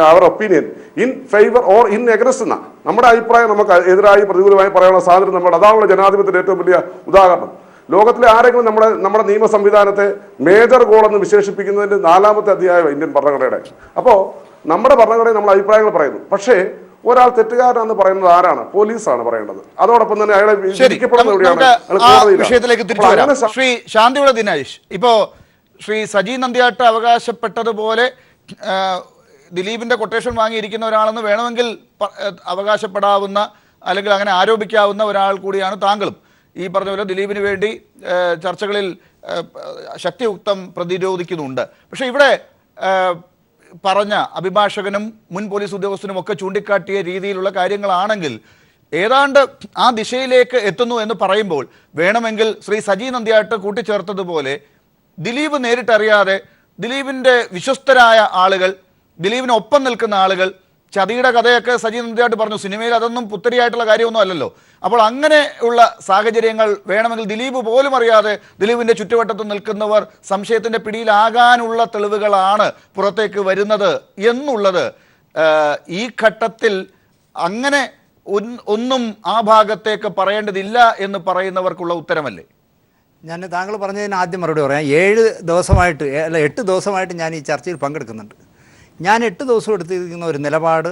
our opinion in favour or in against എന്ന നമ്മുടെ അഭിപ്രായം നമുക്ക് എതിരായി പ്രതികൂലമായി പറയാനുള്ള സ്വാതന്ത്ര്യം നമ്മുടെ, അതാണുള്ള ജനാധിപത്യത്തിൻ്റെ ഏറ്റവും വലിയ ഉദാഹരണം. ലോകത്തിലെ ആരെങ്കിലും നമ്മുടെ നിയമ സംവിധാനത്തെ മേജർ ഗോൾ എന്ന് വിശേഷിപ്പിക്കുന്നതിന്റെ 4ാമത്തെ അധ്യായം ഇന്ത്യൻ ഭരണഘടനയുടെ. അപ്പോൾ നമ്മുടെ ഭരണഘടനയിൽ നമ്മൾ അഭിപ്രായങ്ങൾ പറയുന്നു. പക്ഷേ ഒരാൾ തെറ്റുകാരനെന്ന് പറയുന്നത് ആരാണ്? പോലീസാണ് പറയേണ്ടത്. അതോടൊപ്പം തന്നെ അയാളെ വിഷയത്തിലേക്ക് തിരിച്ചു വരാം. ശ്രീ ശാന്തിവിള ദിനേശ്, ഇപ്പോ ശ്രീ സജി നന്ദ്യാട്ട് അവകാശപ്പെട്ടതുപോലെ ദിലീപിന്റെ കൊട്ടേഷൻ വാങ്ങിയിരിക്കുന്ന ഒരാളെന്ന് വേണമെങ്കിൽ അവകാശപ്പെടാവുന്ന അല്ലെങ്കിൽ അങ്ങനെ ആരോപിക്കാവുന്ന ഒരാൾ കൂടിയാണ് താങ്കളും. ഈ പറഞ്ഞ പോലെ ദിലീപിന് വേണ്ടി ചർച്ചകളിൽ ശക്തിയുക്തം പ്രതിരോധിക്കുന്നുണ്ട്. പക്ഷെ ഇവിടെ പറഞ്ഞ അഭിഭാഷകനും മുൻ പോലീസ് ഉദ്യോഗസ്ഥനും ഒക്കെ ചൂണ്ടിക്കാട്ടിയ രീതിയിലുള്ള കാര്യങ്ങളാണെങ്കിൽ ഏതാണ്ട് ആ ദിശയിലേക്ക് എത്തുന്നു എന്ന് പറയുമ്പോൾ വേണമെങ്കിൽ ശ്രീ സജി നന്ദ്യാട്ട് കൂട്ടിച്ചേർത്തതുപോലെ ദിലീപ് നേരിട്ടറിയാതെ ദിലീപിൻ്റെ വിശ്വസ്തരായ ആളുകൾ, ദിലീപിനൊപ്പം നിൽക്കുന്ന ആളുകൾ, ചതിയുടെ കഥയൊക്കെ സജി നന്ദ്യാട്ട് പറഞ്ഞു, സിനിമയിൽ അതൊന്നും പുത്തരിയായിട്ടുള്ള കാര്യമൊന്നും അല്ലല്ലോ. അപ്പോൾ അങ്ങനെ ഉള്ള സാഹചര്യങ്ങൾ വേണമെങ്കിൽ ദിലീപ് പോലും അറിയാതെ ദിലീപിൻ്റെ ചുറ്റുവട്ടത്ത് നിൽക്കുന്നവർ സംശയത്തിൻ്റെ പിടിയിലാകാനുള്ള തെളിവുകളാണ് പുറത്തേക്ക് വരുന്നത് എന്നുള്ളത് ഈ ഘട്ടത്തിൽ അങ്ങനെ ഒന്നും ആ ഭാഗത്തേക്ക് പറയേണ്ടതില്ല എന്ന് പറയുന്നവർക്കുള്ള ഉത്തരമല്ലേ? ഞാൻ താങ്കൾ പറഞ്ഞതിന് ആദ്യം മറുപടി പറയാം. 8 ദിവസമായിട്ട് ഞാൻ ഈ ചർച്ചയിൽ പങ്കെടുക്കുന്നുണ്ട്. ഞാൻ 8 ദിവസം എടുത്തിരിക്കുന്ന ഒരു നിലപാട്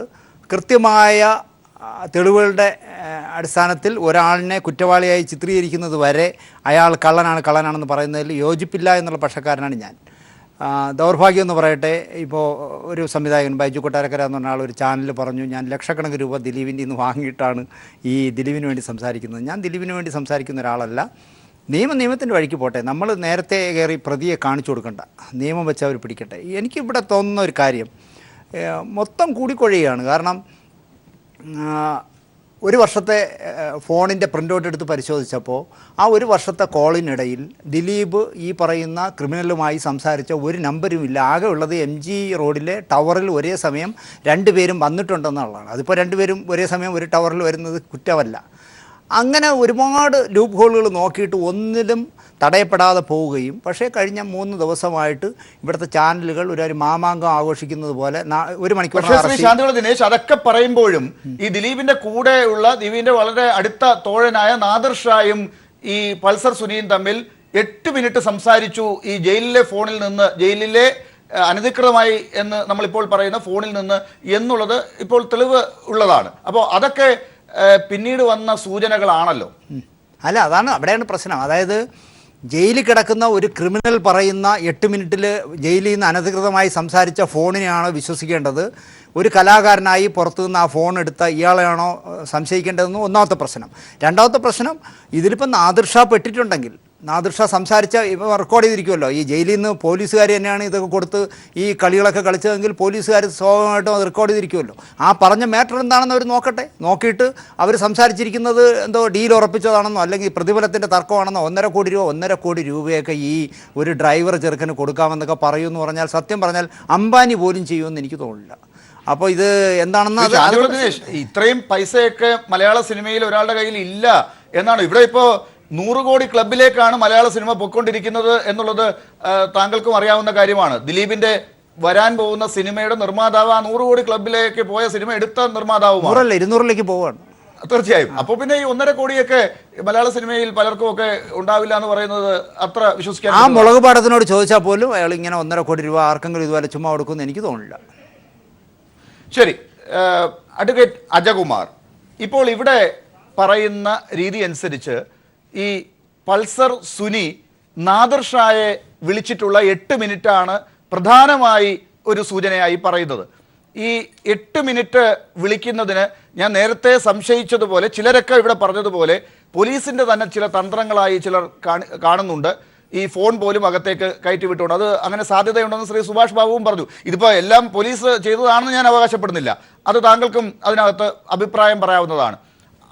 കൃത്യമായ തെളിവുകളുടെ അടിസ്ഥാനത്തിൽ ഒരാളിനെ കുറ്റവാളിയായി ചിത്രീകരിക്കുന്നത് വരെ അയാൾ കള്ളനാണെന്ന് പറയുന്നതിൽ യോജിപ്പില്ല എന്നുള്ള പക്ഷക്കാരനാണ് ഞാൻ. ദൗർഭാഗ്യം എന്ന് പറയട്ടെ, ഇപ്പോൾ ഒരു സംവിധായകൻ ബൈജു കൊട്ടാരക്കര എന്ന് പറഞ്ഞ ആൾ ഒരു ചാനലിൽ പറഞ്ഞു, ഞാൻ ലക്ഷക്കണക്കിന് രൂപ ദിലീപിൻ്റെ നിന്ന് വാങ്ങിയിട്ടാണ് ഈ ദിലീപിന് വേണ്ടി സംസാരിക്കുന്നത്. ഞാൻ ദിലീപിന് വേണ്ടി സംസാരിക്കുന്ന ഒരാളല്ല. നിയമത്തിൻ്റെ വഴിക്ക് പോട്ടെ, നമ്മൾ നേരത്തെ കയറി പ്രതിയെ കാണിച്ചു കൊടുക്കണ്ട, നിയമം വെച്ച് അവർ പിടിക്കട്ടെ. എനിക്കിവിടെ തോന്നുന്ന ഒരു കാര്യം മൊത്തം കൂടിക്കൊഴിയാണ്. കാരണം ഒരു വർഷത്തെ ഫോണിൻ്റെ പ്രിൻ്റ് ഔട്ട് എടുത്ത് പരിശോധിച്ചപ്പോൾ ആ ഒരു വർഷത്തെ കോളിനിടയിൽ ദിലീപ് ഈ പറയുന്ന ക്രിമിനലുമായി സംസാരിച്ച ഒരു നമ്പരും ഇല്ല. ആകെ ഉള്ളത് MG റോഡിലെ ടവറിൽ ഒരേ സമയം 2 പേരും വന്നിട്ടുണ്ടെന്നുള്ളതാണ്. അതിപ്പോൾ 2 പേരും ഒരേ സമയം ഒരു ടവറിൽ വരുന്നത് കുറ്റമല്ല. അങ്ങനെ ഒരുപാട് ലൂപ്പ് ഹോളുകൾ നോക്കിയിട്ട് ഒന്നിലും തടയപ്പെടാതെ പോവുകയും, പക്ഷേ കഴിഞ്ഞ 3 ദിവസമായിട്ട് ഇവിടുത്തെ ചാനലുകൾ ഒരു മാമാങ്കം ആഘോഷിക്കുന്നത് പോലെ 1 മണിക്കൂർ. ദിനേശ്, അതൊക്കെ പറയുമ്പോഴും ഈ ദിലീപിന്റെ കൂടെയുള്ള ദിലീപിന്റെ വളരെ അടുത്ത തോഴനായ നാദിർ ഷായും ഈ പൾസർ സുനിയും തമ്മിൽ 8 മിനിറ്റ് സംസാരിച്ചു ഈ ജയിലിലെ ഫോണിൽ നിന്ന്, ജയിലിലെ അനധികൃതമായി എന്ന് നമ്മളിപ്പോൾ പറയുന്ന ഫോണിൽ നിന്ന് എന്നുള്ളത് ഇപ്പോൾ തെളിവ് ഉള്ളതാണ്. അപ്പോൾ അതൊക്കെ പിന്നീട് വന്ന സൂചനകളാണല്ലോ. അല്ല, അവിടെയാണ് പ്രശ്നം. അതായത് ജയിലിൽ കിടക്കുന്ന ഒരു ക്രിമിനൽ പറയുന്ന 8 മിനിറ്റിൽ ജയിലിൽ നിന്ന് അനധികൃതമായി സംസാരിച്ച ഫോണിനെയാണോ വിശ്വസിക്കേണ്ടത്? ഒരു കലാകാരനായി പുറത്തുനിന്ന് ആ ഫോൺ എടുത്ത ഇയാളെയാണോ സംശയിക്കേണ്ടതെന്ന് ഒന്നാമത്തെ പ്രശ്നം. രണ്ടാമത്തെ പ്രശ്നം, ഇതിലിപ്പം നാദിർ ഷാ പെട്ടിട്ടുണ്ടെങ്കിൽ, നാദിർ ഷാ സംസാരിച്ച റെക്കോർഡ് ചെയ്തിരിക്കുമല്ലോ. ഈ ജയിലിൽ നിന്ന് പോലീസുകാർ തന്നെയാണ് ഇതൊക്കെ കൊടുത്ത് ഈ കളികളൊക്കെ കളിച്ചതെങ്കിൽ പോലീസുകാർ സ്വാഭാവികമായിട്ടും അത് റെക്കോർഡ് ചെയ്തിരിക്കുമല്ലോ. ആ പറഞ്ഞ മാറ്റർ എന്താണെന്ന് അവർ നോക്കട്ടെ. നോക്കിയിട്ട് അവർ സംസാരിച്ചിരിക്കുന്നത് എന്തോ ഡീൽ ഉറപ്പിച്ചതാണെന്നോ അല്ലെങ്കിൽ പ്രതിഫലത്തിൻ്റെ തർക്കമാണെന്നോ 1.5 കോടി രൂപയൊക്കെ ഈ ഒരു ഡ്രൈവർ ചെറുക്കന് കൊടുക്കാമെന്നൊക്കെ പറയുമെന്ന് പറഞ്ഞാൽ, സത്യം പറഞ്ഞാൽ അംബാനി പോലും ചെയ്യുമെന്ന് എനിക്ക് തോന്നുന്നില്ല. അപ്പോൾ ഇത് എന്താണെന്ന് ഇത്രയും പൈസയൊക്കെ മലയാള സിനിമയിൽ ഒരാളുടെ കയ്യിൽ ഇല്ല എന്നാണ്. ഇവിടെ ഇപ്പോൾ 100 കോടി ക്ലബിലേക്കാണ് മലയാള സിനിമ പൊയ്ക്കൊണ്ടിരിക്കുന്നത് എന്നുള്ളത് താങ്കൾക്കും അറിയാവുന്ന കാര്യമാണ്. ദിലീപിന്റെ വരാൻ പോകുന്ന സിനിമയുടെ നിർമ്മാതാവ് ആ 100 കോടി ക്ലബിലേക്ക് പോയ സിനിമ എടുത്ത നിർമ്മാതാവുമാണ്. 200ലേക്ക് പോവാണ് തീർച്ചയായും. അപ്പോൾ പിന്നെ ഈ 1.5 കോടിയൊക്കെ മലയാള സിനിമയിൽ പലർക്കും ഒക്കെ ഉണ്ടാവില്ല എന്ന് പറയുന്നത് അത്ര വിശ്വസിക്കാൻ. ആ മുളക് പാടത്തിനോട് ചോദിച്ചാൽ പോലും അയാൾ ഇങ്ങനെ 1.5 കോടി രൂപ ആർക്കെങ്കിലും ഇതുപോലെ ചുമ്മാ കൊടുക്കുമെന്ന് എനിക്ക് തോന്നില്ല. ശരി, അഡ്വക്കേറ്റ് അജകുമാർ, ഇപ്പോൾ ഇവിടെ പറയുന്ന രീതി അനുസരിച്ച് ഈ പൾസർ സുനി നാദിർ ഷായെ വിളിച്ചിട്ടുള്ള 8 മിനിറ്റാണ് പ്രധാനമായി ഒരു സൂചനയായി പറയുന്നത്. ഈ 8 മിനിറ്റ് വിളിക്കുന്നതിന് ഞാൻ നേരത്തെ സംശയിച്ചതുപോലെ, ചിലരൊക്കെ ഇവിടെ പറഞ്ഞതുപോലെ പോലീസിന്റെ തന്നെ ചില തന്ത്രങ്ങളായി ചിലർ കാണുന്നുണ്ട്. ഈ ഫോൺ പോലും അകത്തേക്ക് കയറ്റി വിട്ടുകൊണ്ട് അത് അങ്ങനെ സാധ്യതയുണ്ടെന്ന് ശ്രീ സുഭാഷ് ബാബുവും പറഞ്ഞു. ഇതിപ്പോൾ എല്ലാം പോലീസ് ചെയ്തതാണെന്ന് ഞാൻ അവകാശപ്പെടുന്നില്ല, അത് താങ്കൾക്കും അതിനകത്ത് അഭിപ്രായം പറയാവുന്നതാണ്.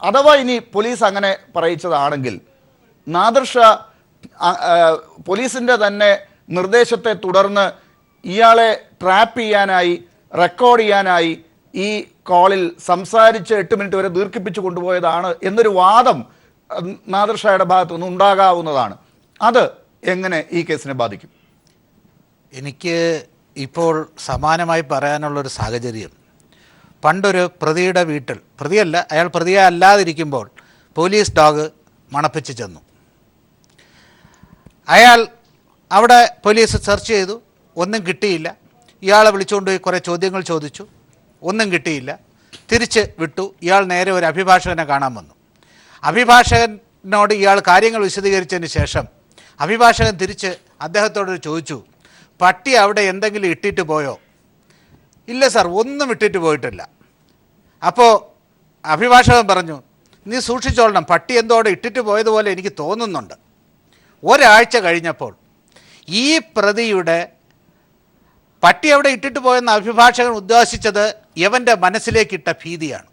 അഥവാ ഇനി പോലീസ് അങ്ങനെ പറയിച്ചതാണെങ്കിൽ നാദിർ ഷാ പോലീസിൻ്റെ തന്നെ നിർദ്ദേശത്തെ തുടർന്ന് ഇയാളെ ട്രാപ്പ് ചെയ്യാനായി, റെക്കോർഡ് ചെയ്യാനായി ഈ കോളിൽ സംസാരിച്ച് 8 മിനിറ്റ് വരെ ദീർഘിപ്പിച്ചു കൊണ്ടുപോയതാണ് എന്നൊരു വാദം നാദിർ ഷായുടെ ഭാഗത്തു നിന്ന് ഉണ്ടാകാവുന്നതാണ്. അത് എങ്ങനെ ഈ കേസിനെ ബാധിക്കും? എനിക്ക് ഇപ്പോൾ സമാനമായി പറയാനുള്ളൊരു സാഹചര്യം, പണ്ടൊരു പ്രതിയുടെ വീട്ടിൽ, പ്രതിയല്ല, അയാൾ പ്രതിയെ അല്ലാതിരിക്കുമ്പോൾ പോലീസ് ഡോഗ് മണപ്പിച്ച് ചെന്നു. അയാൾ അവിടെ പോലീസ് സെർച്ച് ചെയ്തു, ഒന്നും കിട്ടിയില്ല. ഇയാളെ വിളിച്ചുകൊണ്ട് പോയി കുറേ ചോദ്യങ്ങൾ ചോദിച്ചു, ഒന്നും കിട്ടിയില്ല. തിരിച്ച് വിട്ടു. ഇയാൾ നേരെ ഒരു അഭിഭാഷകനെ കാണാൻ വന്നു. അഭിഭാഷകനോട് ഇയാൾ കാര്യങ്ങൾ വിശദീകരിച്ചതിന് ശേഷം അഭിഭാഷകൻ തിരിച്ച് അദ്ദേഹത്തോട് ചോദിച്ചു, പട്ടി അവിടെ എന്തെങ്കിലും ഇട്ടിട്ട് പോയോ? ഇല്ല സാർ, ഒന്നും ഇട്ടിട്ട് പോയിട്ടില്ല. അപ്പോൾ അഭിഭാഷകൻ പറഞ്ഞു, നീ സൂക്ഷിച്ചോളണം, പട്ടി എന്തോ അവിടെ ഇട്ടിട്ട് പോയതുപോലെ എനിക്ക് തോന്നുന്നുണ്ട്. ഒരാഴ്ച കഴിഞ്ഞപ്പോൾ ഈ പ്രതിയുടെ പട്ടി അവിടെ ഇട്ടിട്ട് പോയെന്ന് അഭിഭാഷകൻ ഉദ്ദേശിച്ചത് യവൻ്റെ മനസ്സിലേക്കിട്ട ഭീതിയാണ്.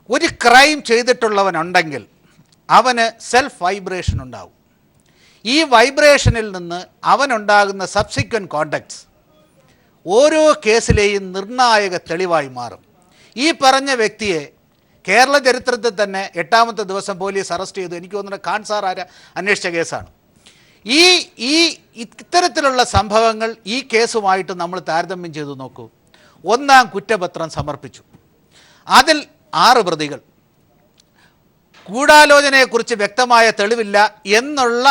ഒരു ക്രൈം ചെയ്തിട്ടുള്ളവനുണ്ടെങ്കിൽ അവന് സെൽഫ് വൈബ്രേഷൻ ഉണ്ടാവും. ഈ വൈബ്രേഷനിൽ നിന്ന് അവനുണ്ടാകുന്ന സബ്സിക്വൻറ്റ് കോണ്ടക്ട്സ് ഓരോ കേസിലെയും നിർണായക തെളിവായി മാറും. ഈ പറഞ്ഞ വ്യക്തിയെ കേരള ചരിത്രത്തിൽ തന്നെ 8ാമത്തെ ദിവസം പോലീസ് അറസ്റ്റ് ചെയ്തു. എനിക്ക് തോന്നുന്നത് ഖാൻ സാർ അന്വേഷിച്ച കേസാണ്. ഈ ഇത്തരത്തിലുള്ള സംഭവങ്ങൾ ഈ കേസുമായിട്ട് നമ്മൾ താരതമ്യം ചെയ്തു നോക്കൂ. 1ാം കുറ്റപത്രം സമർപ്പിച്ചു. അതിൽ 6 പ്രതികൾ. ഗൂഢാലോചനയെക്കുറിച്ച് വ്യക്തമായ തെളിവില്ല എന്നുള്ള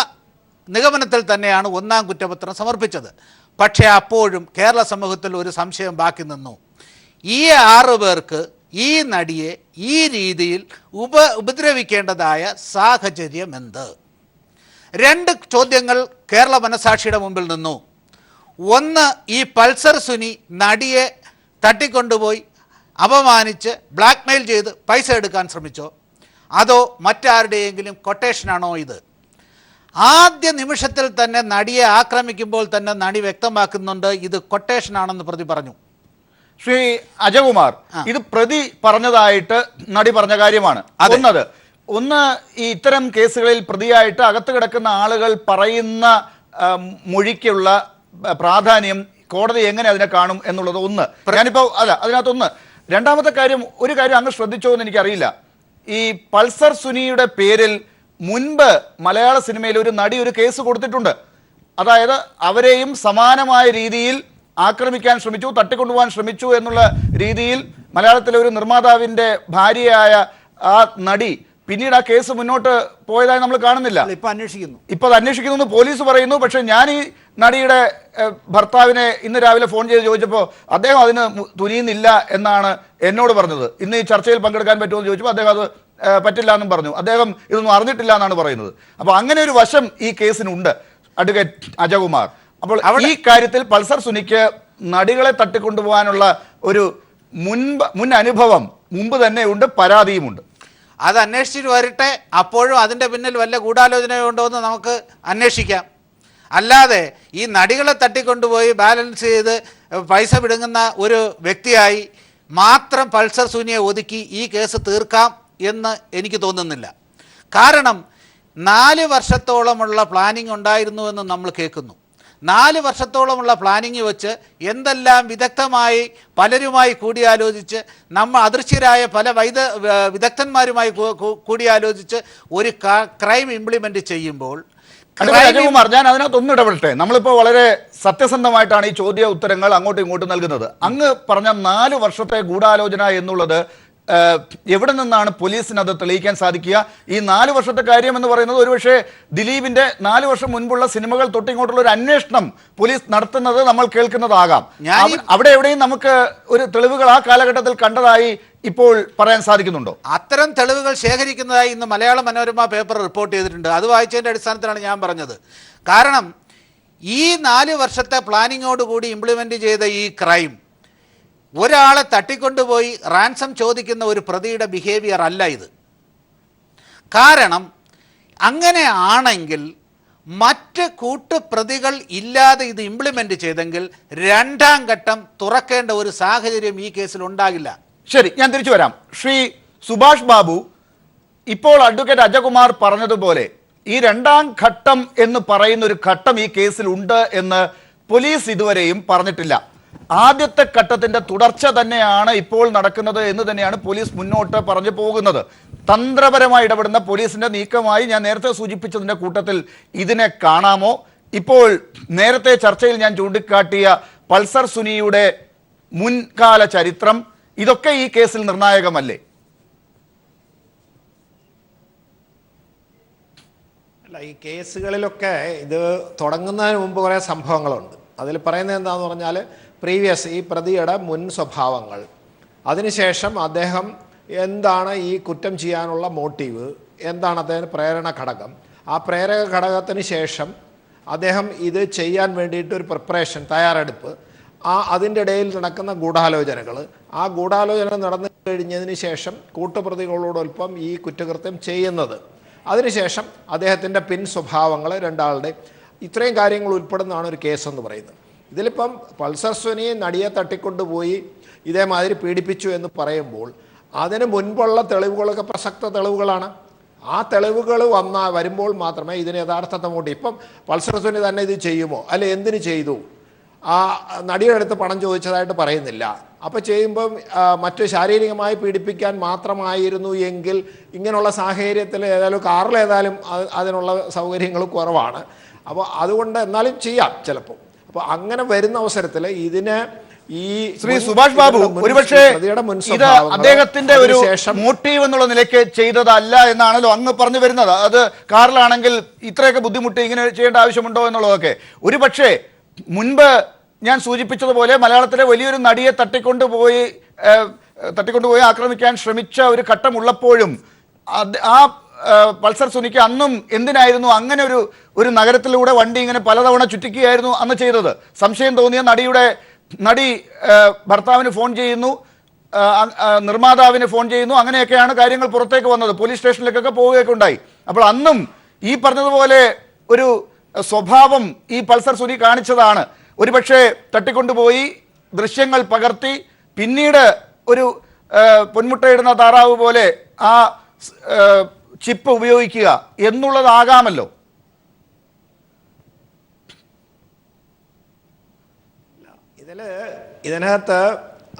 നിഗമനത്തിൽ തന്നെയാണ് 1ാം കുറ്റപത്രം സമർപ്പിച്ചത്. പക്ഷേ അപ്പോഴും കേരള സമൂഹത്തിൽ ഒരു സംശയം ബാക്കി നിന്നു. ഈ 6 പേർക്ക് ഈ നടിയെ ഈ രീതിയിൽ ഉപദ്രവിക്കേണ്ടതായ സാഹചര്യം എന്ത്? 2 ചോദ്യങ്ങൾ കേരള മനസാക്ഷിയുടെ മുമ്പിൽ നിന്നു. ഒന്ന്, ഈ പൾസർ സുനി നടിയെ തട്ടിക്കൊണ്ടുപോയി അപമാനിച്ച് ബ്ലാക്ക്മെയിൽ ചെയ്ത് പൈസ എടുക്കാൻ ശ്രമിച്ചോ, അതോ മറ്റാരുടെയെങ്കിലും കൊട്ടേഷനാണോ ഇത്? ആദ്യ നിമിഷത്തിൽ തന്നെ നടിയെ ആക്രമിക്കുമ്പോൾ തന്നെ നടി വ്യക്തമാക്കുന്നുണ്ട് ഇത് കൊട്ടേഷനാണെന്ന് പ്രതി പറഞ്ഞു. ശ്രീ അജകുമാർ, ഇത് പ്രതി പറഞ്ഞതായിട്ട് നടി പറഞ്ഞ കാര്യമാണ്. ഒന്ന് ഈ ഇത്തരം കേസുകളിൽ പ്രതിയായിട്ട് അകത്ത് കിടക്കുന്ന ആളുകൾ പറയുന്ന മൊഴിക്കുള്ള പ്രാധാന്യം കോടതി എങ്ങനെ അതിനെ കാണും എന്നുള്ളത് ഒന്ന്. ഞാനിപ്പോൾ അതിനകത്തൊന്ന്. രണ്ടാമത്തെ കാര്യം, ഒരു കാര്യം അങ്ങ് ശ്രദ്ധിച്ചോ എന്ന് എനിക്കറിയില്ല. ഈ പൾസർ സുനിയുടെ പേരിൽ മുൻപ് മലയാള സിനിമയിൽ ഒരു നടി ഒരു കേസ് കൊടുത്തിട്ടുണ്ട്. അതായത് അവരെയും സമാനമായ രീതിയിൽ ആക്രമിക്കാൻ ശ്രമിച്ചു, തട്ടിക്കൊണ്ടുപോകാൻ ശ്രമിച്ചു എന്നുള്ള രീതിയിൽ മലയാളത്തിലെ ഒരു നിർമ്മാതാവിൻ്റെ ഭാര്യയായ ആ നടി പിന്നീട് ആ കേസ് മുന്നോട്ട് പോയതായി നമ്മൾ കാണുന്നില്ല. ഇപ്പൊ അത് അന്വേഷിക്കുന്നു പോലീസ് പറയുന്നു. പക്ഷെ ഞാൻ ഈ നടിയുടെ ഭർത്താവിനെ ഇന്ന് രാവിലെ ഫോൺ ചെയ്ത് ചോദിച്ചപ്പോൾ അദ്ദേഹം അതിന് തുനിയുന്നില്ല എന്നാണ് എന്നോട് പറഞ്ഞത്. ഇന്ന് ഈ ചർച്ചയിൽ പങ്കെടുക്കാൻ പറ്റുമോ എന്ന് ചോദിച്ചപ്പോൾ അദ്ദേഹം അത് പറ്റില്ല എന്നും പറഞ്ഞു. അദ്ദേഹം ഇതൊന്നും അറിഞ്ഞിട്ടില്ല എന്നാണ് പറയുന്നത്. അപ്പോൾ അങ്ങനെ ഒരു വശം ഈ കേസിനുണ്ട്, അഡ്വക്കേറ്റ് അജകുമാർ. അപ്പോൾ ഈ കാര്യത്തിൽ പൾസർ സുനിക്ക് നടികളെ തട്ടിക്കൊണ്ടുപോകാനുള്ള ഒരു മുൻ അനുഭവം മുമ്പ് തന്നെ ഉണ്ട്, പരാതിയുമുണ്ട്. അത് അന്വേഷിച്ചിട്ട് വരട്ടെ. അപ്പോഴും അതിൻ്റെ പിന്നിൽ വല്ല ഗൂഢാലോചനയുണ്ടോ എന്ന് നമുക്ക് അന്വേഷിക്കാം. അല്ലാതെ ഈ നടികളെ തട്ടിക്കൊണ്ടുപോയി ബാലൻസ് ചെയ്ത് പൈസ പിടുങ്ങുന്ന ഒരു വ്യക്തിയായി മാത്രം പൾസർ സുനിയെ ഒതുക്കി ഈ കേസ് തീർക്കാം എന്ന് എനിക്ക് തോന്നുന്നില്ല. കാരണം 4 വർഷത്തോളമുള്ള പ്ലാനിങ് ഉണ്ടായിരുന്നുവെന്ന് നമ്മൾ കേൾക്കുന്നു. 4 വർഷത്തോളമുള്ള പ്ലാനിങ് വെച്ച് എന്തെല്ലാം വിദഗ്ധമായി പലരുമായി കൂടിയാലോചിച്ച് നമ്മൾ അദൃശ്യരായ പല വിദഗ്ധന്മാരുമായി കൂടിയാലോചിച്ച് ഒരു ക്രൈം ഇംപ്ലിമെൻ്റ് ചെയ്യുമ്പോൾ അജകുമാർ, ഞാൻ അതിനകത്തൊന്നും ഇടപെടട്ടെ. നമ്മളിപ്പോൾ വളരെ സത്യസന്ധമായിട്ടാണ് ഈ ചോദ്യ ഉത്തരങ്ങൾ അങ്ങോട്ടും ഇങ്ങോട്ടും നൽകുന്നത്. അങ്ങ് പറഞ്ഞ 4 വർഷത്തെ ഗൂഢാലോചന എന്നുള്ളത് എവിടെ നിന്നാണ് പോലീസിന് അത് തെളിയിക്കാൻ സാധിക്കുക? ഈ 4 വർഷത്തെ കാര്യം എന്ന് പറയുന്നത് ഒരുപക്ഷെ ദിലീപിന്റെ 4 വർഷം മുൻപുള്ള സിനിമകൾ തൊട്ടിങ്ങോട്ടുള്ള ഒരു അന്വേഷണം പോലീസ് നടത്തുന്നത് നമ്മൾ കേൾക്കുന്നതാകാം. അവിടെ എവിടെയും നമുക്ക് ഒരു തെളിവുകൾ ആ കാലഘട്ടത്തിൽ കണ്ടതായി ഇപ്പോൾ പറയാൻ സാധിക്കുന്നുണ്ടോ? അത്തരം തെളിവുകൾ ശേഖരിക്കുന്നതായി ഇന്ന് മലയാള മനോരമ പേപ്പർ റിപ്പോർട്ട് ചെയ്തിട്ടുണ്ട്. അത് വായിച്ചതിൻ്റെ അടിസ്ഥാനത്തിലാണ് ഞാൻ പറഞ്ഞത്. കാരണം ഈ 4 വർഷത്തെ പ്ലാനിങ്ങോടുകൂടി ഇംപ്ലിമെൻ്റ് ചെയ്ത ഈ ക്രൈം ഒരാളെ തട്ടിക്കൊണ്ടുപോയി റാൻസം ചോദിക്കുന്ന ഒരു പ്രതിയുടെ ബിഹേവിയർ അല്ല ഇത്. കാരണം അങ്ങനെ ആണെങ്കിൽ മറ്റ് കൂട്ടുപ്രതികൾ ഇല്ലാതെ ഇത് ഇംപ്ലിമെൻ്റ് ചെയ്തെങ്കിൽ 2ാം ഘട്ടം തുറക്കേണ്ട ഒരു സാഹചര്യം ഈ കേസിൽ ഉണ്ടാകില്ല. ശരി, ഞാൻ തിരിച്ചു വരാം. ശ്രീ സുഭാഷ് ബാബു, ഇപ്പോൾ അഡ്വക്കേറ്റ് അജകുമാർ പറഞ്ഞതുപോലെ ഈ 2ാം ഘട്ടം എന്ന് പറയുന്ന ഒരു ഘട്ടം ഈ കേസിൽ ഉണ്ട് എന്ന് പോലീസ് ഇതുവരെയും പറഞ്ഞിട്ടില്ല. ആദ്യത്തെ ഘട്ടത്തിന്റെ തുടർച്ച തന്നെയാണ് ഇപ്പോൾ നടക്കുന്നത് എന്ന് തന്നെയാണ് പോലീസ് മുന്നോട്ട് പറഞ്ഞു പോകുന്നത്. തന്ത്രപരമായി ഇടപെടുന്ന പോലീസിന്റെ നീക്കമായി ഞാൻ നേരത്തെ സൂചിപ്പിച്ചതിന്റെ കൂട്ടത്തിൽ ഇതിനെ കാണാമോ? ഇപ്പോൾ നേരത്തെ ചർച്ചയിൽ ഞാൻ ചൂണ്ടിക്കാട്ടിയ പൾസർ സുനിയുടെ മുൻകാല ചരിത്രം, ഇതൊക്കെ ഈ കേസിൽ നിർണായകമല്ലേ? അല്ല, ഈ കേസുകളിലൊക്കെ ഇത് തുടങ്ങുന്നതിന് മുമ്പ് കുറേ സംഭവങ്ങളുണ്ട്. അതിൽ പറയുന്നത് എന്താണെന്ന് പറഞ്ഞാൽ ഈ പ്രതിയുടെ മുൻ സ്വഭാവങ്ങൾ, അതിനുശേഷം അദ്ദേഹം എന്താണ് ഈ കുറ്റം ചെയ്യാനുള്ള മോട്ടീവ്, എന്താണ് അദ്ദേഹത്തിന് പ്രേരണ ഘടകം, ആ പ്രേരക ഘടകത്തിന് ശേഷം അദ്ദേഹം ഇത് ചെയ്യാൻ വേണ്ടിയിട്ട് ഒരു പ്രിപ്പറേഷൻ, തയ്യാറെടുപ്പ്, അതിൻ്റെ ഇടയിൽ നടക്കുന്ന ഗൂഢാലോചനകൾ, ആ ഗൂഢാലോചന നടന്നു കഴിഞ്ഞതിന് ശേഷം കൂട്ടുപ്രതികളോടൊപ്പം ഈ കുറ്റകൃത്യം ചെയ്യുന്നത്, അതിനുശേഷം അദ്ദേഹത്തിൻ്റെ പിൻ സ്വഭാവങ്ങൾ രണ്ടാളുടെ, ഇത്രയും കാര്യങ്ങൾ ഉൾപ്പെടുന്നതാണ് ഒരു കേസെന്ന് പറയുന്നത്. ഇതിലിപ്പം പൾസർ സുനി നടിയെ തട്ടിക്കൊണ്ടുപോയി ഇതേമാതിരി പീഡിപ്പിച്ചു എന്ന് പറയുമ്പോൾ അതിന് മുൻപുള്ള തെളിവുകളൊക്കെ പ്രസക്ത തെളിവുകളാണ്. ആ തെളിവുകൾ വരുമ്പോൾ മാത്രമേ ഇതിന് യഥാർത്ഥത്തെ മോട്ടി. ഇപ്പം പൾസർ സുനി തന്നെ ഇത് ചെയ്യുമോ, അല്ലെ എന്തിനു ചെയ്തു, ആ നടിയുടെ അടുത്ത് പണം ചോദിച്ചതായിട്ട് പറയുന്നില്ല. അപ്പോൾ ചെയ്യുമ്പം മറ്റു ശാരീരികമായി പീഡിപ്പിക്കാൻ മാത്രമായിരുന്നു എങ്കിൽ ഇങ്ങനെയുള്ള സാഹചര്യത്തിൽ ഏതായാലും കാറിലേതായാലും അതിനുള്ള സൗകര്യങ്ങൾ കുറവാണ്. അപ്പോൾ അതുകൊണ്ട് എന്നാലും ചെയ്യാം ചിലപ്പോൾ. അപ്പോൾ അങ്ങനെ വരുന്ന അവസരത്തിൽ ഇതിന് ഈ ശ്രീ സുഭാഷ് ബാബു ഒരുപക്ഷെ ഇത് അദ്ദേഹത്തിന്റെ ഒരു മോട്ടീവ് എന്നുള്ള നിലയ്ക്ക് ചെയ്തതല്ല എന്നാണല്ലോ അങ്ങ് പറഞ്ഞു വരുന്നത്. അത് കാറിലാണെങ്കിൽ ഇത്രയൊക്കെ ബുദ്ധിമുട്ട് ഇങ്ങനെ ചെയ്യേണ്ട ആവശ്യമുണ്ടോ എന്നുള്ളതൊക്കെ. ഒരുപക്ഷെ മുൻപ് ഞാൻ സൂചിപ്പിച്ചതുപോലെ മലയാളത്തിലെ വലിയൊരു നടിയെ തട്ടിക്കൊണ്ടുപോയി ആക്രമിക്കാൻ ശ്രമിച്ച ഒരു ഘട്ടമുള്ളപ്പോഴും ആ പൾസർ സുനിക്ക് അന്നും എന്തിനായിരുന്നു അങ്ങനെ ഒരു നഗരത്തിലൂടെ വണ്ടി ഇങ്ങനെ പലതവണ ചുറ്റിക്കുകയായിരുന്നു അന്ന് ചെയ്തത്? സംശയം തോന്നിയ നടി ഭർത്താവിന് ഫോൺ ചെയ്യുന്നു, നിർമ്മാതാവിന് ഫോൺ ചെയ്യുന്നു, അങ്ങനെയൊക്കെയാണ് കാര്യങ്ങൾ പുറത്തേക്ക് വന്നത്. പോലീസ് സ്റ്റേഷനിലേക്കൊക്കെ പോവുകയൊക്കെ ഉണ്ടായി. അപ്പോൾ അന്നും ഈ പറഞ്ഞതുപോലെ ഒരു സ്വഭാവം ഈ പൾസർ സുനി കാണിച്ചതാണ്. ഒരുപക്ഷെ തട്ടിക്കൊണ്ടുപോയി ദൃശ്യങ്ങൾ പകർത്തി പിന്നീട് ഒരു പൊന്മുട്ടയിടുന്ന താറാവ് പോലെ ആ ചിപ്പ് ഉപയോഗിക്കുക എന്നുള്ളതാകാമല്ലോ.